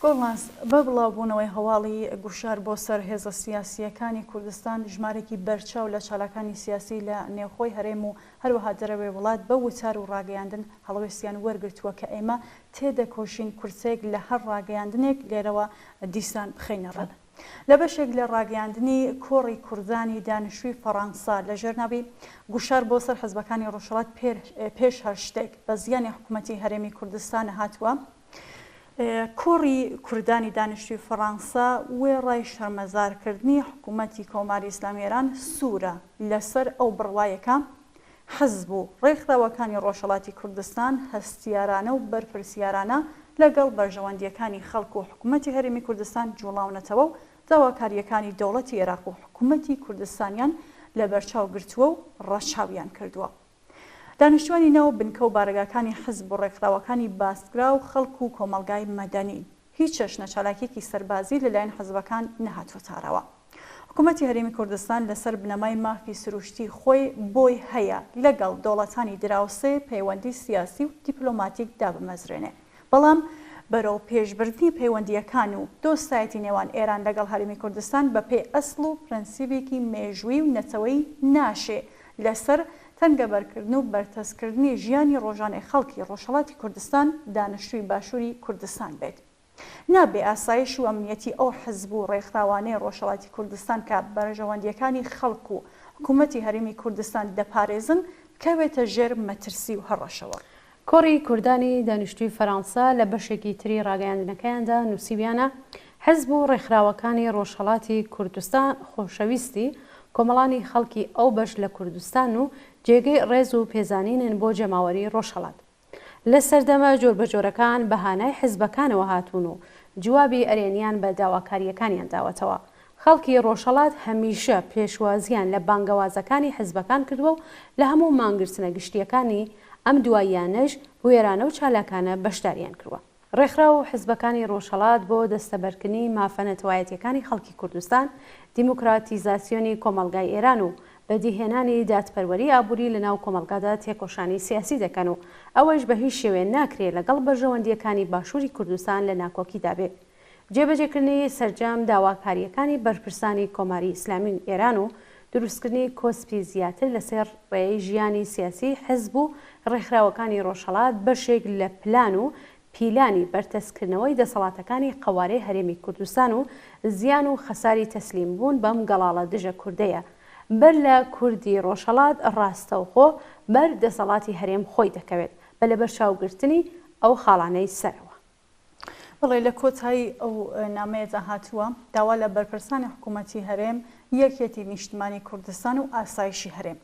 گۆڵناس بە بڵاوبوونەوەی هەواڵی گوشار بۆ سەر هێزە سیاسیەکانی کوردستان ژمارێکی بەرچاو لە چالاکانی سیاسی لە نێوخۆی هەرێم و هەروەها دەرەوێ وڵات بە وتار و ڕاگەیاندن هەڵوێستیان وەرگرتووە کە ئێمە تێدەکۆشین کورسێک لە هەر ڕاگەیاندنێک لێرەوە دیسان بخەینەڕەن. لە بەشێک لە ڕاگەیاندنی کۆڕی کوردانی دانیشتووی فەڕەنسا لە ژێرناوی گوشار بۆ سەر حەزبەکانی ڕۆژهەڵات پێش هەر شتێک بە زیانی حکوومەتی هەرێمی کوردستانە هاتووە. کۆڕی کوردانی دانیشتووی فەڕەنسا وێڕای شەرمەزارکردنی حکوومەتی کۆماری ئیسلامی ئێران سوورە لەسەر ئەو بڕوایەکە حەزب و ڕێکخراوەکانی ڕۆژهەڵاتی کوردستان هەستیارانە و بەرپرسیارانە لەگەڵ بەرژەوەندیەکانی خەڵک و حکوومەتی هەرێمی کوردستان جوڵاونەتەوە و داواکاریەکانی دەوڵەتی عێراق و حکوومەتی کوردستانیان لە بەرچاو گرتووە و ڕەچاویان کردووە. دانیشتوانی ناو بنکە و بارگاکانی حزب و ڕێکخراوەکانی باسکرا و خەڵک و کۆمەلگای مەدەنی هیچ چەشنە چالاکێکی سەربازی لەلایەن حزبەکان نەهاتوەتارەوە. حکوومەتی هەرێمی کوردستان لەسەر بنەمای مافی سروشتی خۆی بۆی هەیە لەگەڵ دەوڵەتانی دراوسێ پەیوەندی سیاسی و دیپلۆماتیک دابمەزرێنێ، بەڵام بەرەو پێشبردنی پەیوەندیەکان و دۆستایەتی نێوان ئێران لەگەڵ هەرێمی کوردستان بە پێی ئەسڵ و پرەنسیبێکی مێژووی و نەتەوەی ناشێ لەسەر تەنگەبەرکردن و بەرتەسکردنی ژیانی ڕۆژانەی خەڵکی ڕۆژهەڵاتی کوردستان دانیشتووی باشووری کوردستان بێت. نابێ ئاسایش و ئەمنیەتی ئەو حزب و ڕێکخراوانەی ڕۆژهەڵاتی کوردستان کە بەرژەوەندیەکانی خەڵک و حکوومەتی هەرێمی کوردستان دەپارێزن بکەوێتە ژێر مەترسی و هەڕەشەوە. کۆڕی کوردانی دانیشتووی فەڕەنسا لە بەشێکی تری ڕاگەیاندنەکەیاندا نووسیبیانە حزب و ڕێکخراوەکانی ڕۆژهەڵاتی کوردستان خۆشەویستی کۆمەڵانی خەڵکی ئەو بەش لە کوردستان و جێگەی ڕێز و پێزانینن بۆ جەماوەری ڕۆژهەڵات. لە سەردەمە جۆربەجۆرەکان بەهانای حزبەکانەوە هاتوون و جوابی ئەرێنیان بە داواکاریەکانیان داوەتەوە. خەڵکی ڕۆژهەڵات هەمیشە پێشوازیان لە بانگەوازەکانی حزبەکان کردووە و لە هەموو مانگرتنە گشتیەکانی ئەم دواییانەش وێرانە و چالاکانە بەشداریان کردووە. ڕێکخرا و حزبەکانی ڕۆژهەڵات بۆ دەستەبەرکردنی مافەنەتەوایەتیەکانی خەڵکی کوردستان، دیموکراتیزاسیۆنی کۆمەلگای ئێران و بەدیهێنانی دادپەروەری ئابووری لە ناو کۆمەلگادا تێکۆشانی سیاسی دەکەن و ئەوەش بە هیچ شێوێ ناکرێت لەگەڵ بەرژەوەندیەکانی باشووری کوردستان لە ناکۆکیدا بێت. جێبەجێکردنی سەرجەم داواکاریەکانی بەرپرسانی کۆماری ئیسلامی ئێران و دروستکردنی کۆسپی زیاتر لەسەر ڕێی ژیانی سیاسی حزب و ڕێکخراوەکانی ڕۆژهەڵات بەشێک لە پلان و پیلانی بەرتەسکردنەوەی دەسەڵاتەکانی قەوارەی هەرێمی کوردستان و زیان و خەساری تەسلیم بوون بەم گەڵاڵە دژە کوردەیە بەر لە کوردی ڕۆژهەڵات ڕاستەوخۆ بەر دەسەڵاتی هەرێم خۆی دەکەوێت بە لەبەرچاوگرتنی ئەو خاڵانەی سەرەوە. بەڵێ لە کۆتایی ئەو نامەیەدا هاتووە داوا لە بەرپرسانی حکوومەتی هەرێم یەکێتی نیشتمانی کوردستان و ئاسایشی هەرێم.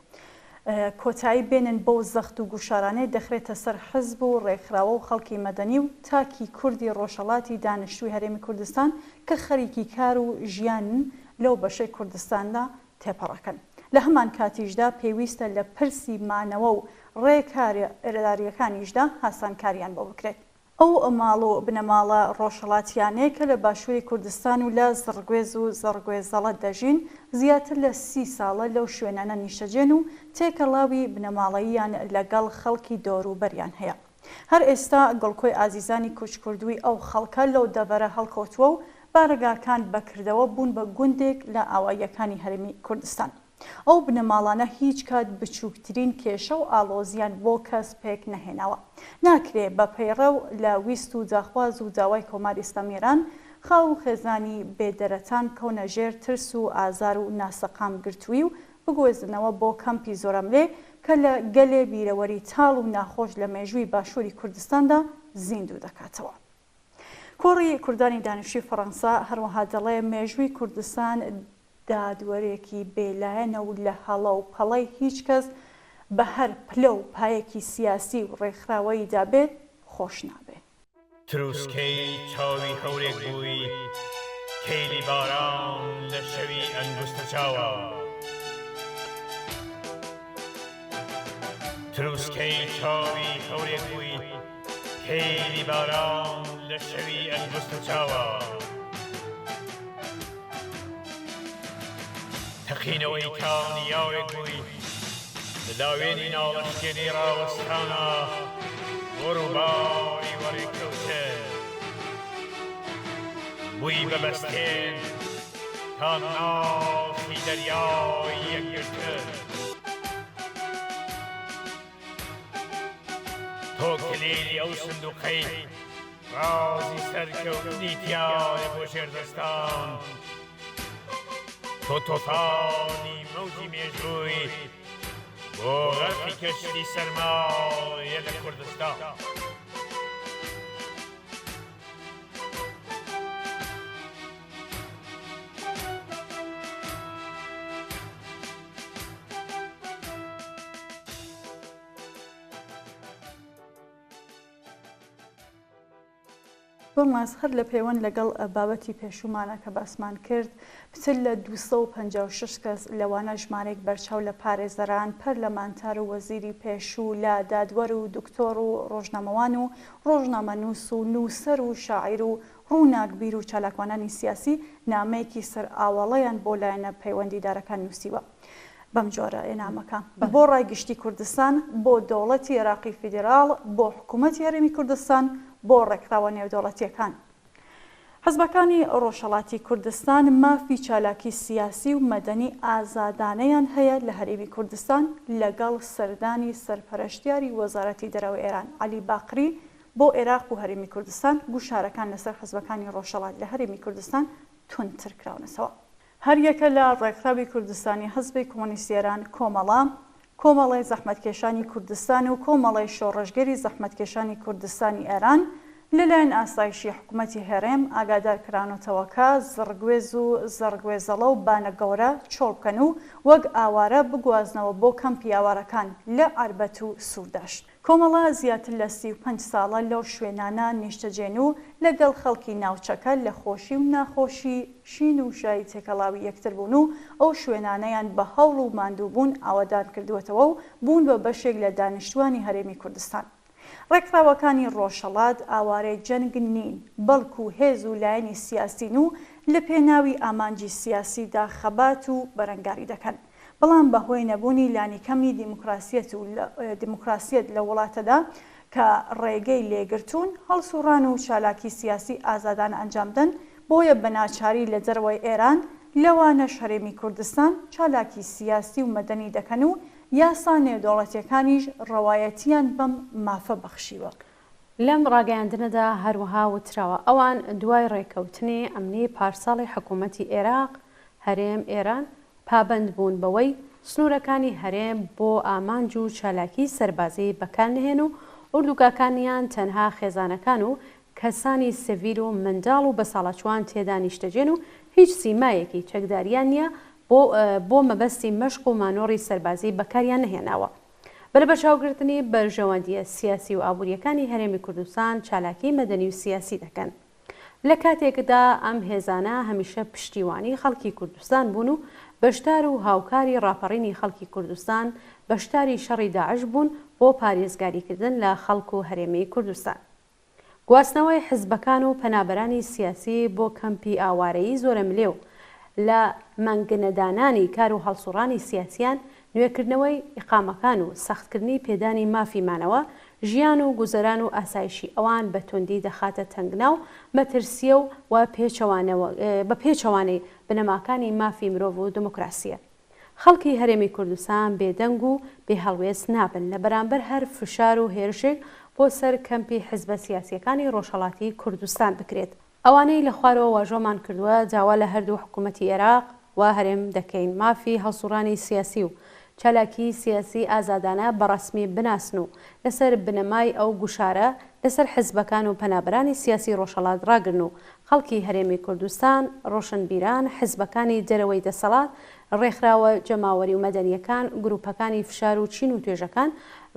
کۆتایی بێنن بۆ زەخت و گوشارانەی دەخرێتە سەر حزب و ڕێکخراوە و خەڵکی مەدەنی و تاکی کوردی ڕۆژهەڵاتی دانیشتووی هەرێمی کوردستان کە خەریکی کار و ژیانن لەو بەشەی کوردستاندا تێپەڕەکەن. لە هەمان کاتیشدا پێویستە لە پرسی مانەوە و ڕێکاریەکانیشدا هاسانکاریان بۆ بکرێت. ئەو ماڵ و بنەماڵە ڕۆژهەڵاتیانەیە کە لە باشووری کوردستان و لە زڕگوێز و زەڕگوێزەڵە دەژین زیاتر لە 30 ساڵە لەو شوێنانە نیشتەجێن و تێکەڵاوی بنەماڵەییان لەگەڵ خەڵکی دۆروبەریان هەیە. هەر ئێستا گڵکۆی ئازیزانی کوچکردووی ئەو خەڵکە لەو دەڤەرە هەڵکەوتووە و بارەگاکان بەکردەوە بوون بە گوندێک لە ئاواییەکانی هەرێمی کوردستان. ئەو بنەماڵانە هیچ کات بچووکترین کێشە و ئالۆزیان بۆ کەس پێک نەهێناوە. ناکرێ بە پەیڕەو لە ویست و جاخواز و داوای کۆماری ئیسلامیێران خاو و خێزانی بێدەرەتان کەونە ژێر ترس و ئازار و ناسەقام گرتووی و بگوێزنەوە بۆ کەمپی زۆرەملێ کە لە گەلێ بیرەوەری تاڵ و ناخۆش لە مێژووی باشووری کوردستاندا زیندوو دەکاتەوە. کۆڕی کوردانی دانیشتووی فەڕەنسا هەروەها دەڵێ مێژووی کوردستان دادوەرێکی بێلایەنە و لە هەڵە و پەڵەی هیچ کەس بە هەر پلە و پایەکی سیاسی و ڕێکخراوەی دابێت خۆش نابێت. تروسکەی چاوی هەورێک بووی کەیلی باران لە شەوی ئەنگوستە چاوە. تروسکەی چاوی هەورێک بووی کەیلی باران لە شەوی ئەنگوستە چاوە. تەقینەوەی کانیاوێک بووی لە داوێنی ناڵەشکێنی ڕاوەستانە وەڕووباری وەڕێکەوتە بووی بەبەستێن تا ناخی دەریای یەکگرتە. تۆ کلێلی ئەو سندوقەی ڕازی سەرکەوتنی تیاە بۆ شێردەستان، تۆ تۆفانی مەوجی مێژووی بۆ غەرقی کەشتی سەرمایە لە کوردستان. بۆماس هەر لە پەیوەند لەگەڵ بابەتی پێشومانە کە باسمان کرد پتر لە 256 کەس لەوانە ژمارەیەک بەرچاو لە پارێزەران پەرلەمانتار و وەزیری پێشوو لە دادوەر و دکتۆر و ڕۆژنامەوان و ڕۆژنامەنووس و نووسەر و شاعیر و ڕووناکبیر و چالاکوانانی سیاسی نامەیەکی سەر ئاوەڵەیان بۆ لایەنە پەیوەندیدارەکان نووسیوە. بەم جۆرە ئێنامەکە بۆ ڕایگشتی کوردستان، بۆ دەوڵەتی عێراقی فیدراڵ، بۆ حکوومەتی هەرێمی کوردستان، بۆ ڕێکخراوە نێودەوڵەتیەکان. حزبەکانی ڕۆژهەڵاتی کوردستان مافی چالاکی سیاسی و مەدەنی ئازادانەیان هەیە لە هەرێمی کوردستان لەگەڵ سەردانی سەرپەرشتیاری وەزارەتی دەرەوەی ئێران عەلی باقری بۆ عێراق و هەرێمی کوردستان گوشارەکان لەسەر حزبەکانی ڕۆژهەڵات لە هەرێمی کوردستان توندتر کراونەتەوە. هەر یەکە لە ڕێکخراوی کوردستانی حزبی کۆمۆنیستی ئێران کۆمەڵی زەحمەتکێشانی کوردستان و کۆمەڵی شۆڕژگەری زەحمەتکێشانی کوردستانی ئێران لەلایەن ئاسایشی حکوومەتی هەرێم ئاگادارکرانەوەکە زڕگوێز و زەڕگوێزەڵە و بانەگەورە چۆڵ بکەن و وەک ئاوارە بگوازنەوە بۆ کەمپی ئاوارەکان لە ئاربەت و سووداشت. کۆمەڵە زیاتر لە 35 ساڵە لەو شوێنانە نیشتەجێن و لەگەڵ خەڵکی ناوچەکە لە خۆشی و ناخۆشی شین و شای تێکەڵاوی یەکتر بوون و ئەو شوێنانەیان بە هەوڵ و ماندووبوون ئاوادان کردوێتەوە و بوون بە بەشێک لە دانیشتوانی هەرێمی کوردستان. ڕێکخراوەکانی ڕۆژهەڵات ئاوارەی جەنگ نین، بەڵکو هێز و لایەنی سیاسین و لە پێناوی ئامانجی سیاسیدا خەبات و بەرەنگاری دەکەن. بەڵام بەهۆی نەبوونی لانیکەمی دیموکراسیەت لە وڵاتەدا کە ڕێگەی لێگرتوون هەڵسوڕان و چالاکی سیاسی ئازادان ئەنجامدەن بۆیە بەناچاری لە دەرەوەی ئێران لەوانەش هەرێمی کوردستان چالاکی سیاسی و مەدەنی دەکەن و یاسا نێودەوڵەتیەکانیش ڕەوایەتیان بەم مافە بەخشیوە. لەم ڕاگەیاندنەدا هەروەها وتراوە ئەوان دوای ڕێکەوتنی ئەمنی پارساڵی حکوومەتی عێراق هەرێم ئێران پابند بوون بەوەی سنوورەکانی هەرێم بۆ ئامانج و چالاکی سەربازی بەکارنهێن و ئوردوگاکانیان تەنها خێزانەکان و کەسانی سڤیل و منداڵ و بەساڵەچوان تێدا نیشتەجێن و هیچ سیمایەکی چەکداریان نییە بۆ مەبەستی مەشق و مانۆڕی سەربازی بەکاریان نهێناوە. بەلە بەچاوگرتنی بەرژەوەندیە سیاسی و ئابوووریەکانی هەرێمی کوردستان چالاکی مەدەنی و سیاسی دەکەن. لە کاتێکدا ئەم هێزانە هەمیشە پشتیوانی خەڵکی کوردستان بوون و بەشدار و هاوکاری ڕاپەڕینی خەڵکی کوردستان بەشداری شەڕی داعش بوون بۆ پارێزگاریکردن لە خەڵک و هەرێمی کوردستان. گواستنەوەی حزبەکان و پەنابەرانی سیاسی بۆ کەمپی ئاوارەیی زۆرە ملێو لە مەنگنەدانانی کار و هەڵسوڕانی سیاسیان، نوێکردنەوەی ئیقامەکان و سەختکردنی پێدانی مافیمانەوە، ژیان و گوزەران و ئاسایشی ئەوان بە توندی دەخاتە تەنگنا و مەترسیە و بە پێچەوانەی بنەماکانی مافی مرۆڤ و دموکراسیە. خەڵکی هەرێمی کوردستان بێدەنگ و بێهەڵوێست نابن لە بەرامبەر هەر فشار و هێرشێک بۆ سەر کەمپی حزبە سیاسیەکانی ڕۆژهەڵاتی کوردستان بکرێت. ئەوانەی لە خوارەوە واژۆمان کردووە داوا لە هەردوو حکوومەتی عێراق و هەرێم دەکەین مافی هەڵسوڕانی سیاسی و چالاکی سیاسی ئازادانە بەڕەسمی بناسن و لەسەر بنەمای ئەو گوشارە لەسەر حزبەکان و پەنابەرانی سیاسی ڕۆژهەڵات ڕاگرن و خەڵکی هەرێمی کوردستان، ڕۆشنبیران، حزبەکانی دەرەوەی دەسەڵات، ڕێکخراوە جەماوەری و مەدەنیەکان، گروپەکانی فشار و چین و توێژەکان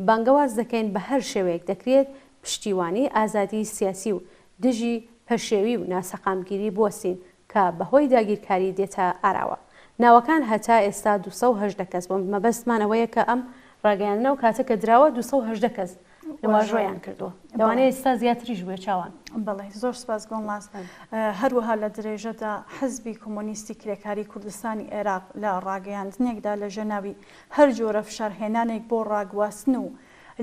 بانگەواز دەکەین بە هەر شێوەیەک دەکرێت پشتیوانی ئازادی سیاسی و دژی پەشێوی و ناسەقامگیری بوەستین کە بەهۆی داگیرکاری دێتە ئاراوە. ناوەکان هەتا ئێستا 280 کەس بۆ مەبەستمانەوەیە کە ئەم ڕاگەیاندنەوە کاتەکە دراوە 280 کەس لەواژۆیان کردووە. لەوانەیە ئێستا زیاتریش بووە چاوان. بەڵێ زۆر سپاس گۆڵناس. هەروەها لە درێژەدا حزبی کۆمۆنیستی کرێکاری کوردستانی عێراق لە ڕاگەیاندنێکدا لە ژەناوی هەر جۆرە فشارهێنانێک بۆ ڕاگواستن و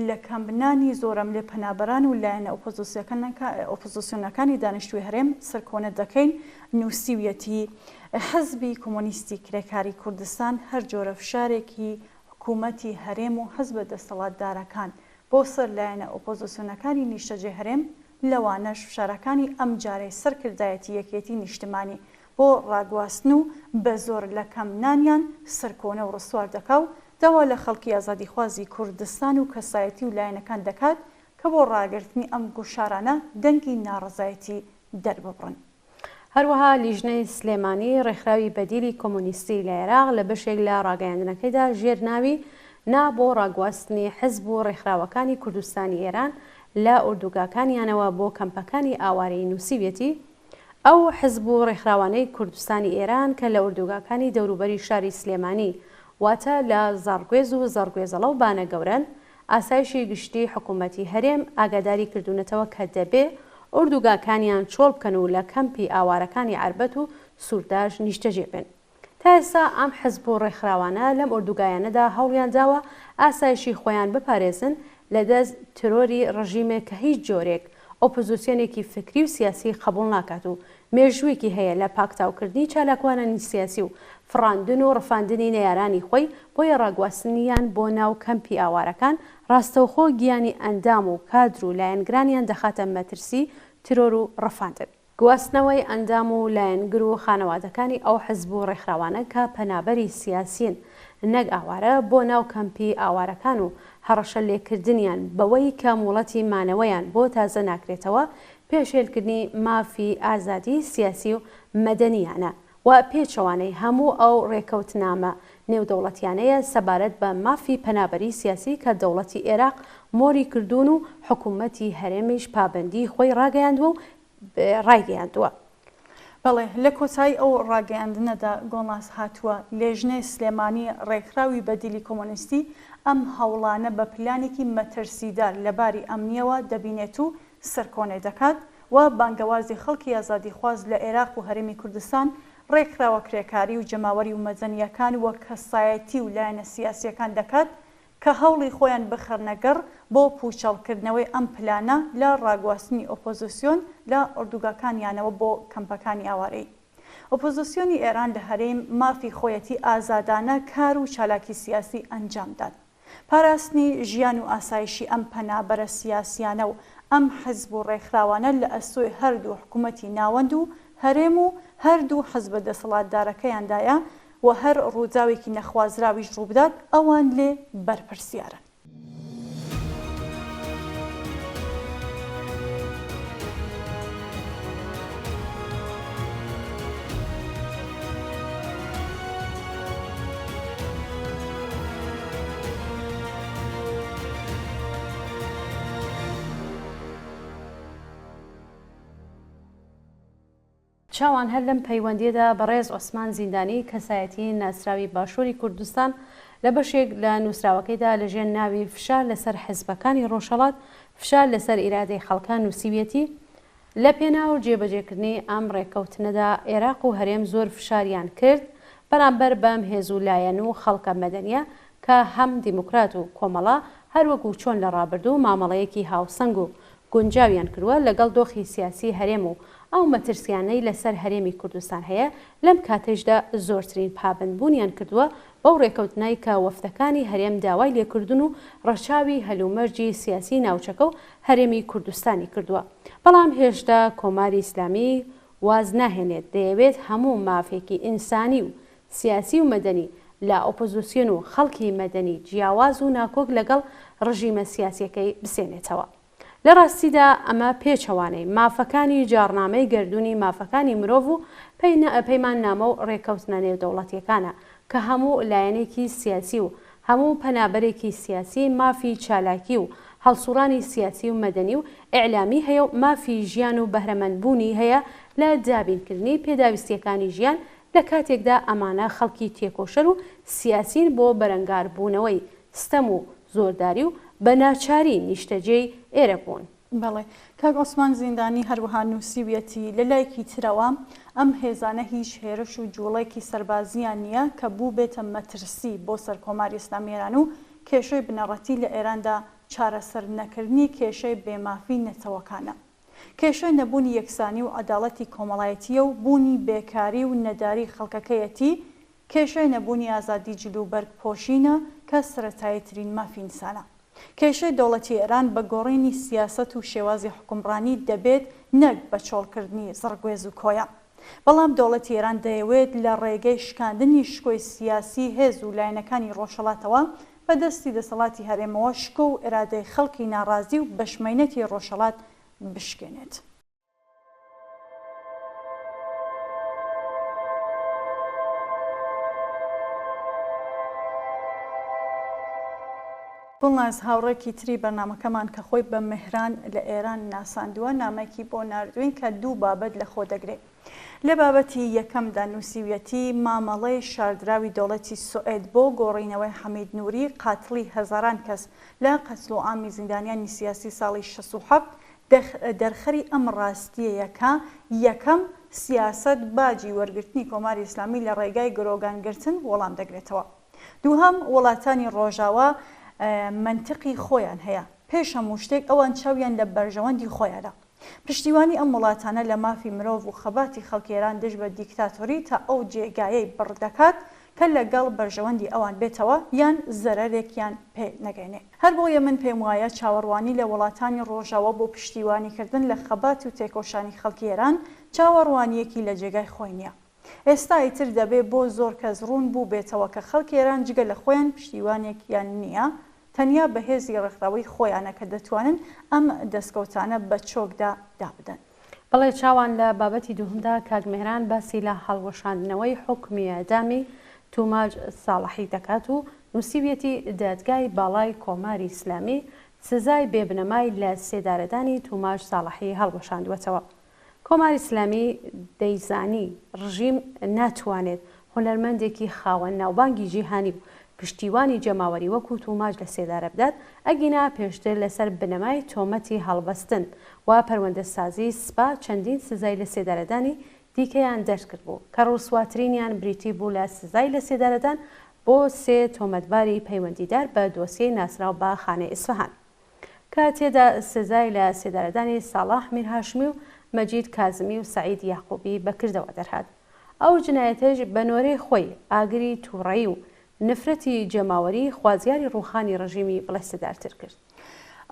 لە کەمبنانی زۆرەم لێ پەنابەران و لایەنە ئۆپۆزیسیۆنەکانی دانیشتووی هەرێم سەرکۆنە دەکەین نووسیویەتی حزبی کۆمۆنیستی کرێکاری کوردستان هەر جۆرە فشارێکی حکوومەتی هەرێم و حزبە دەسەڵاتدارەکان بۆ سەر لایەنە ئۆپۆزیسیۆنەکانی نیشتەجێ هەرێم لەوانەش فشارەکانی ئەم جارەی سەرکردایەتی یەکێتی نیشتمانی بۆ ڕاگواستن و بە زۆر لە کەمنانیان سەرکۆنە و ڕسوار دەکا و داوا لە خەڵکی ئازادیخوازی کوردستان و کەسایەتی و لایەنەکان دەکات کە بۆ ڕاگررتنی ئەم گوشارانە دەنگی ناڕزایەتی دەرببڕن. هەروەها لیژنەی سلێمانی ڕێکخراوی بەدیلی کۆمۆنیستی لە عێراق لە بەشێک لە ڕاگەیاندنەکەیدا ژێر ناوی نا بۆ ڕاگواستنی حزب و ڕێکخراوەکانی کوردستانی ئێران لە ئوردوگاکانیانەوە بۆ کەمپەکانی ئاوارەی نووسیوێتی ئەو حزب و ڕێکخراوانەی کوردستانی ئێران کە لە ئوردوگاکانی دەوروبەری شاری سلێمانی واتە لە زارگوێز و زەرگوێزەڵە و بانە گەورەن ئاسایشی گشتی حکوومەتی هەرێم ئاگاداری کردوونەتەوە کە دەبێ ئوردوگاکانیان چۆڵ بکەن و لە کەمپی ئاوارەکانی عربەت و سوورداژ نیشتەجێ بن. تا ئێستا ئەم حزب و ڕێکخراوانە لەم ئوردوگایانەدا هەوڵیان داوە ئاسایشی خۆیان بپارێزن لە دەست ترۆری ڕژیمێک کە هیچ جۆرێک ئۆپۆزیسیۆنێکی فکری و سیاسی قبول ناکات و مێژوویەکی هەیە لە پاکتاوکردنی چالاکوانانی سیاسی و فڕاندن و ڕفاندنی نەیارانی خۆی بۆیە ڕاگواستنیان بۆ ناو کەمپی ئاوارەکان ڕاستەوخۆ گیانی ئەندام و کادر و لایەنگرانیان دەخاتە مەترسی ترۆر و ڕەفاندن. گواستنەوەی ئەندام و لایەنگر و خانەوادەکانی ئەو حزب و ڕێکخراوانە کە پەنابەری سیاسین نەک ئاوارە بۆ ناو کەمپی ئاوارەکان و هەڕەشە لێکردنیان بەوەی کە موڵەتی مانەوەیان بۆ تازە ناکرێتەوە پێشێلکردنی مافی ئازادی سیاسی و مەدەنیانە و پێچەوانەی هەموو ئەو ڕێکەوتنامە نێودەوڵەتیانەیە سەبارەت بە مافی پەنابەری سیاسی کە دەوڵەتی عێراق مۆری کردوون و حکوومەتی هەرێمیش پابەندی خۆی ڕاگەیاندووە و ڕایگەیاندووە. بەڵێ لە کۆتایی ئەو ڕاگەیاندنەدا گۆڵاس هاتووە لێژنەی سلێمانی ڕێکخراوی بەدیلی کۆمۆنیستی ئەم هەوڵانە بە پلانێکی مەترسیدار لەباری ئەمنیەوە دەبینێت و سەرکۆنێ دەکات و بانگەوازی خەڵکی ئازادیخواز لە عێراق و هەرێمی کوردستان ڕێکخراوە کرێکاری و جەماوەری و مەدەنیەکان وە کەسایەتی و لایەنە سیاسیەکان دەکات کە هەوڵی خۆیان بخەرنەگەڕ بۆ پوچەڵکردنەوەی ئەم پلانە لە ڕاگواستنی ئۆپۆزیسیۆن لە ئوردوگاکانیانەوە بۆ کەمپەکانی ئاوارەی. ئۆپۆزیسیۆنی ئێران لە هەرێم مافی خۆیەتی ئازادانە کار و چالاکی سیاسی ئەنجامدان. پاراستنی ژیان و ئاسایشی ئەم پەنابەرە سیاسیانە و ئەم حزب و ڕێکخراوانە لە ئەسۆی هەردوو حکوومەتی ناوەند و هەرێم و هەردوو حزبە دەسەڵاتدارەکەیاندایە و هەر ڕووداوێکی نەخوازراویش ڕووبدات ئەوان لێ بەرپرسیارن. چاوان هەر لەم پەیوەندیەدا بەڕێز عوسمان زیندانی کەسایەتی ناسراوی باشووری کوردستان لە بەشێک لە نووسراوەکەیدا لەژێر ناوی فشار لەسەر حیزبەکانی ڕۆژهەڵات فشار لەسەر ئیرادەی خەڵکان نووسیویەتی لە پێناو جێبەجێکردنی ئەم ڕێککەوتنەدا عێراق و هەرێم زۆر فشاریان کرد بەرامبەر بەم هێزوولایەن و خەڵکە مەدەنیە کە هەم دیموکرات و کۆمەڵە هەروەکو چۆن لە ڕابردوو مامەڵەیەکی هاوسەنگ و گونجاویان کردووە لەگەڵ دۆخی سیاسی هەرێم و ئەو مەترسیانەی لەسەر هەرێمی کوردستان هەیە لەم کاتێشدا زۆرترین پابندبوونیان کردووە بەو ڕێکەوتنایی کە وەفتەکانی هەرێم داوای لێکردن و ڕەچاوی هەلومەرجی سیاسی ناوچەکە و هەرێمی کوردستانی کردووە بەڵام هێشتا کۆماری ئیسلامی واز ناهێنێت دەیەوێت هەموو مافێکی ئینسانی و سیاسی و مەدەنی لە ئۆپۆزیسیۆن و خەڵکی مەدەنی جیاواز و ناکۆک لەگەڵ ڕژیمە سیاسیەکەی بسێنێتەوە. لە ڕاستیدا ئەمە پێچەوانەی مافەکانی جارنامەی گردوونی مافەکانی مرۆڤ و پەیمان نامە و ڕێکەوتنە نێودەوڵەتیەکانە کە هەموو لایەنێکی سیاسی و هەموو پەنابەرێکی سیاسی مافی چالاکی و هەڵسوڕانی سیاسی و مەدەنی و ئیعلامی هەیە و مافی ژیان و بەهرەمەندبوونی هەیە لە دابینکردنی پێداویستیەکانی ژیان لە کاتێکدا ئەمانە خەڵکی تێکۆشەر و سیاسین بۆ بەرەنگاربوونەوەی ستەم و زۆرداری و بە ناچاری نیشتەجێی ئێرە بوون. بەڵێ کاک عوسمان زیندانی هەروەها نووسیویەتی لە لایەکی ترەوە ئەم هێزانە هیچ هێرش و جوڵێکی سەربازیان نییە کە بوو بێتە مەترسی بۆ سەرکۆماری ئیسلامی ئێران و کێشەی بنەڕەتی لە ئێراندا چارەسەر نەکردنی کێشەی بێمافی نەتەوەکانە. کێشەی نەبوونی یەکسانی و عەداڵەتی کۆمەڵایەتیە و بوونی بێکاری و نەداری خەڵکەکەیەتی کێشەی نەبوونی ئازادی جلوبەرگ پۆشینە کە سەرەتاییترین مافی ئینسانە. کێشەی دەوڵەتی ئێران بە گۆڕینی سیاسەت و شێوازی حکومڕانی دەبێت نەک بە چۆڵکردنی زڕگوێز و کۆیە. بەڵام دەوڵەتی ئێران دەیەوێت لە ڕێگەی شکاندنی شکۆی سیاسی هێز و لایەنەکانی ڕۆژهەڵاتەوە بەدەستی دەسەڵاتی هەرێمەوە شکۆ و ئێرادەی خەڵکی ناڕازی و بەشمەینەتی ڕۆژهەڵات بشکێنێت. بڵناز هاوڕێکی تری بەرنامەکەمان کە خۆی بە مهران لە ئێران ناساندووە نامێکی بۆ ناردوین کە دوو بابەت لە خۆ دەگرێت. لە بابەتی یەکەمدا نووسیویەتی مامەڵەی شاردراوی دەوڵەتی سوئێد بۆ گۆڕینەوەی حەمید نووری قاتڵی هەزاران کەس لە قەتل و ئامی زیندانیانی سیاسی ساڵی 67 دەرخەری ئەم ڕاستیەیە کە یەکەم سیاسەت باجی وەرگرتنی کۆماری ئیسلامی لە ڕێگای گرۆگانگرتن وەڵام دەگرێتەوە. دووهەم وڵاتانی ڕۆژاوە منطقی خۆیان هەیە پێش هەموو شتێک ئەوان چاویان لە بەرژەوەندی خۆیانە. پشتیوانی ئەم وڵاتانە لە مافی مرۆڤ و خەباتی خەڵکی ئێران دژ بە دیکتاتۆری تا ئەو جێگایەی بڕدەکات کە لەگەڵ بەرژەوەندی ئەوان بێتەوە یان زەرەرێکیان پێ نەگەێنێ. هەر بۆیە من پێم وایە چاوەڕوانی لە وڵاتانی ڕۆژاوە بۆ پشتیوانیکردن لە خەبات و تێکۆشانی خەڵکی ئێران چاوەڕوانیەکی لە جێگای خۆی نییە. ئێستا ئیتر دەبێت بۆ زۆر کەس ڕوون بوو بێتەوە کە خەڵکی ئێران جگە لە خۆیان پشتیوانێکیان نییە تەنیا بەهێزی ڕێکخراوەی خۆیانە کە دەتوانن ئەم دەستکەوتانە بە چۆکدا دابدەن. بەڵێ چاوان لە بابەتی دووهمدا کاگمێران باسی لە هەڵوەشاندنەوەی حکمی ئەدامی توماج ساڵحی دەکات و نووسیویەتی دادگای باڵای کۆماری ئیسلامی سزای بێبنەمای لە سێدارەدانی توماج ساڵحی هەڵوەشاندوێتەوە. کۆماری ئیسلامی دەیزانی ڕژیم ناتوانێت هونەرمەندێکی خاوەن ناوبانگی جیهانی و پشتیوانی جەماوەری وەکو توماج لە سێدارە بدات ئەگینا پێشتر لەسەر بنەمای تۆمەتی هەڵبەستن و پەروەندە سازی سپا چەندین سزای لە سێدارەدانی دیکەیان دەرکرد بوو کە ڕووسواترینیان بریتی بوو لە سزای لە سێدارەدان بۆ سێ تۆمەتباری پەیوەندیدار بە دۆسیەی ناسراو بە خانەی ئیسفەهان کە تێدا سزای لە سێدارەدانی ساڵاح میرهاشمی و مەجید کازمی و سعید یاقوبی بەکردەوە دەرهات. ئەو جنایەتەش بە نۆرەی خۆی ئاگری تووڕەیی و نفرەتی جەماوەری خوازیاری ڕووخانی ڕژیمی بڵێستەدارتر کرد.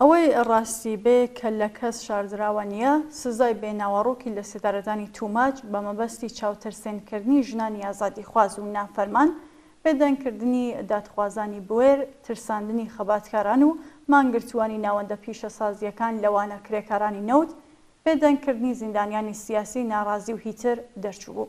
ئەوەی ڕاستی بێ کە لە کەس شاردراوە نییە سزای بێناوەڕۆکی لە سێدارەدانی توماج بە مەبەستی چاوتەرسێنکردنی ژنانی ئازادی خواز و نافەرمان بێدەنگکردنی دادخوازانی بوێر ترساندنی خەباتکاران و مانگرتوانی ناوەندە پیشە سازیەکان لەوانە کرێکارانی نەوت بێدەنگکردنی زیندانیانی سیاسی ناڕازی و هیتر دەرچوو بوو.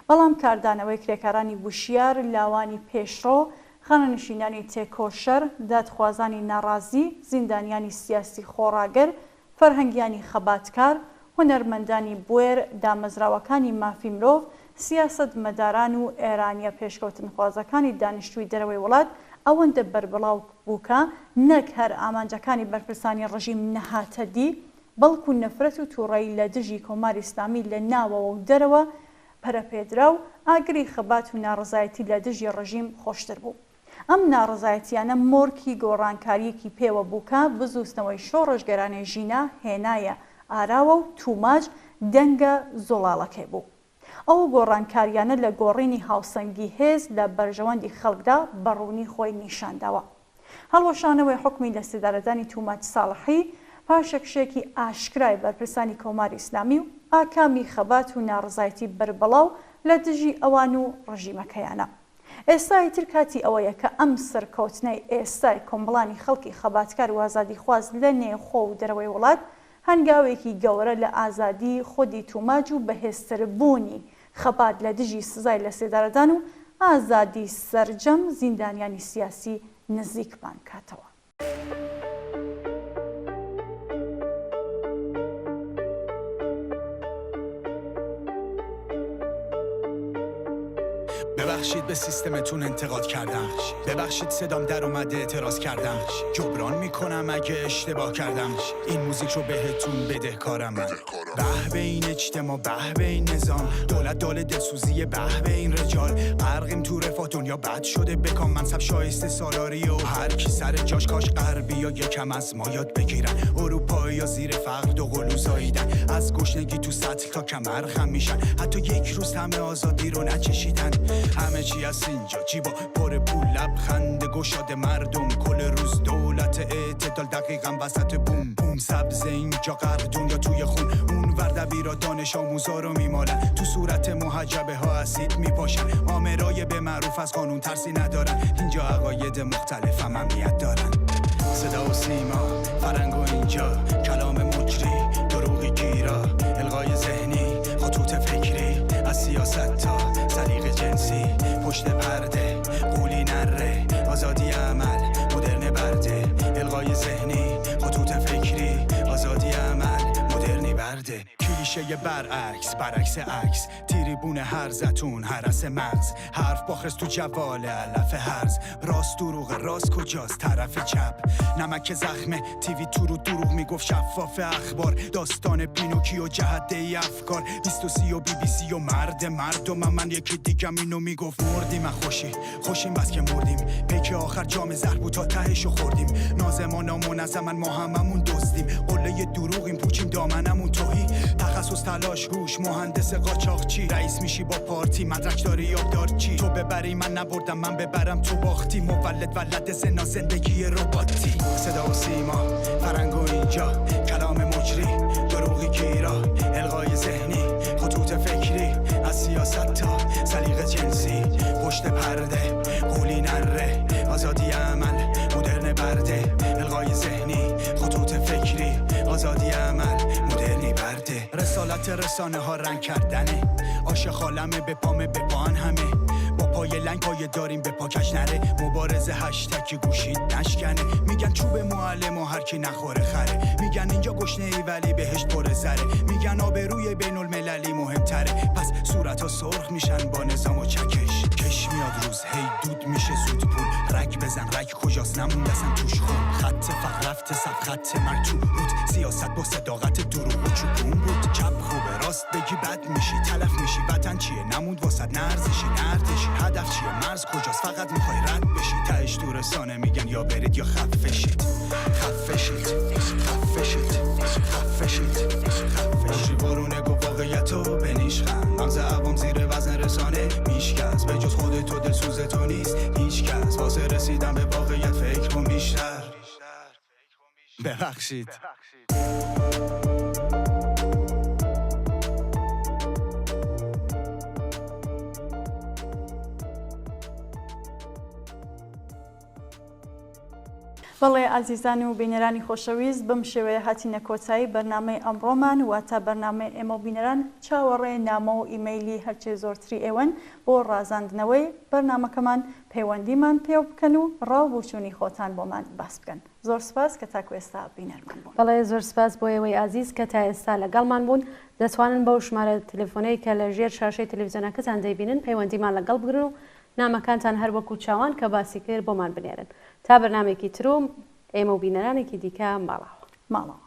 بەڵام کاردانەوەی کرێکارانی وشیار لاوانی پێشڕۆ خانەنشینانی تێکۆشەر دادخوازانی ناڕازی زیندانیانی سیاسی خۆڕاگەر فەرهەنگیانی خەباتکار هونەرمەندانی بوێر، دامەزراوەکانی مافی مرۆڤ، سیاسەت مەداران و ئێرانیە پێشکەوتنخوازەکانی دانیشتووی دەرەوەی وڵات ئەوەندە بەربڵاو بووکە نەک هەر ئامانجەکانی بەرپرسانی ڕژیم نەهاتە دی، بەڵکو نەفرەت و تووڕەیی لە دژی کۆماری ئیسلامی لە ناوەوە و دەرەوە پەرەپێدرا و ئاگری خەبات و ناڕزایەتی لە دژی ڕژیم خۆشتر بوو. ئەم ناڕزایەتیانە مۆرکی گۆڕانکاریەکی پێوە بووکە بزوستنەوەی شۆڕژگەرانەی ژینە هێنایە ئاراوە و توماج دەنگە زۆڵاڵەکەی بوو. ئەو گۆڕانکاریانە لە گۆڕینی هاوسەنگی هێز لە بەرژەوەندی خەڵکدا بەڕوونی خۆی نیشانداوە. هەڵوەشانەوەی حکمی لە سێدارەدانی توماج ساڵحی پاشەکشێکی ئاشکرای بەرپرسانی کۆماری ئیسلامی و ئاکامی خەبات و ناڕزایەتی بربەڵاو لە دژی ئەوان و ڕژیمەکەیانە. ئێستای تر کاتی ئەوەیە کە ئەم سەرکەوتنەی ئێستای کۆمەڵانی خەڵکی خەباتکار و ئازادی خواز لە نێخۆ و دەرەوەی وڵات هەنگاوێکی گەورە لە ئازادی خودی توماج و بەهێزتربوونی خەبات لە دژی سزای لە سێدارەدان و ئازادی سەرجەم زیندانیانی سیاسی نزیکمان کاتەوە. ببخشید به سیستمتون انتقاد کردم، ببخشید صدام در اومده اعتراض کردم، جبران میکنم اگه اشتباه کردم، این موزیک رو بهتون بدهکارم من. به به این اجتماع، به به این نظام، دولت داله دلسوزی، به به این رجال، غرقیم تو رفاه، دنیا بد شده بکام، منصب شایسته سالاری و هر کی سر جاش، کاش غربی یا یکم از ما یاد بگیرن، اروپایی یا زیر فقر دو قلو زاییدن، از گشنگی تو سطل تا کمر خم میشن، حتی یک روز همه آزادی رو نچشیدن. همه چی از اینجا جیبا پر پول، لبخند گشاد مردم، کل روز دولت اعتدال دقیقا وسط بوم بوم، سبز اینجا غرق دنیا توی خون، اون ور دبیرا دانش آموزا رو میمالن، تو صورت محجبه ها اسید میپاشن، آمرای به معروف از قانون ترسی ندارن، اینجا عقاید مختلف هم امنیت دارن. صدا و سیما فرنگ و اینجا، کلام مجری دروغی گیرا، الغای ذهنی خطوط فکری، از سیاست تا سلیقه جنسی، پشت پرده قولی نره، آزادی عمل مدرن برده، الغای ذهنی خطوط فکری، آزادی عمل مدرنی برده، کلیشه برعکس عکس، تریبون هر زتون هرس مغز، حرف باخرس تو جوال علف هرز، راست دروغ راست کجاست طرف چپ، نمک زخمه تیوی تو رو دروغ میگفت، شفاف اخبار داستان پینوکیو جهده ای افکار، 23 و BBC و مردم من یکی دیگم اینو میگفت، مردیم از خوشیم بس که مردیم، پیک آخر جام زهر بود تا تهشو خوردیم، نازمان و منظمن ما هممون دزدیم، قله دروغیم پوچیم دامنمون توهی، تخصص تلاش هوش مهندس قاچاقچی، رئیس میشی با پارتی مدرک داری یاددار چی، تو ببری من نبردم من ببرم تو باختی، مولد زنا زندگی رباتی، صدا و سیما فرنگ و اینجا، کلام مجری دروغی گیرا، الغای ذهنی خطوط فکری، از سیاست تا سلیقه جنسی، پشت پرده قولی نره، آزادی عمل مدرن برده، الغای ذهنی خطوط فکری، آزادی عمل مدرنی برده، رسالت رسانه ها رنگ کردنه، آش خالمه به پامه به پان همه، با پای لنگ پای داریم به پاکش نره، مبارزه هشتکی گوشید نشکنه، میگن چوب معلم و هر کی نخوره خره، میگن اینجا گشنه ای ولی بهشت پر زره، میگن آبروی بین المللی مهمتره، پس صورت ها سرخ میشن با نظام و چکش، کش میاد روز هی دود میشه زود پول، رگ بزن رگ کجاست نمون اصلا توش خون، خط فقر رفت صف خط مرگ تو رود، سیاست با صداقت دروغ و چوبون بود، چپ خوبه راست بگی بد میشی تلف میشی، وطن چیه نمود واسد نرزشی نردشی، هدف چیه مرز کجاست فقط میخوای رد بشی، تهش تو رسانه میگن یا برید یا خفشید بارونه گو واقعیتو بنیشخم، مغز عوام زیر وزن رسانه میشکست، به جز خودتو دلسوز تو نیست هیچ کس، واسه رسیدن به واقعیت فکر کن بیشتر. ببخشید. بەڵێ ئازیزان و بینەرانی خۆشەویست بەم شێوەیە هاتینە کۆتایی بەرنامەی ئەمڕۆمان واتە بەرنامەی ئێمە بینەران چاوەڕێ نامە و ئیمەیلی هەرچێ زۆرتری ئێوەن بۆ ڕازاندنەوەی بەرنامەکەمان پەیوەندیمان پێ بکەن و ڕاوبوچوونی خۆتان بۆمان باس بکەن. زۆر سپاس کە تاکو ئێستا بینەرمان بوون. بەڵێ زۆر سپاس بۆ ئێوەی ئازیز کە تا ئێستا لەگەڵمان بوون. دەتوانن بەو ژمارە تەلەفۆنەی کە لە ژێر شاشەی تەلەڤیزیۆنەکەتان دەیبینن پەیوەندیمان لەگەڵ بگرن و نامەکانتان هەر وەکو چاوان کە باسی کرد بۆمان بنێرن. تا بەرنامێکی تر و ئێمە و بینەرانێکی دیکە ماڵەوە.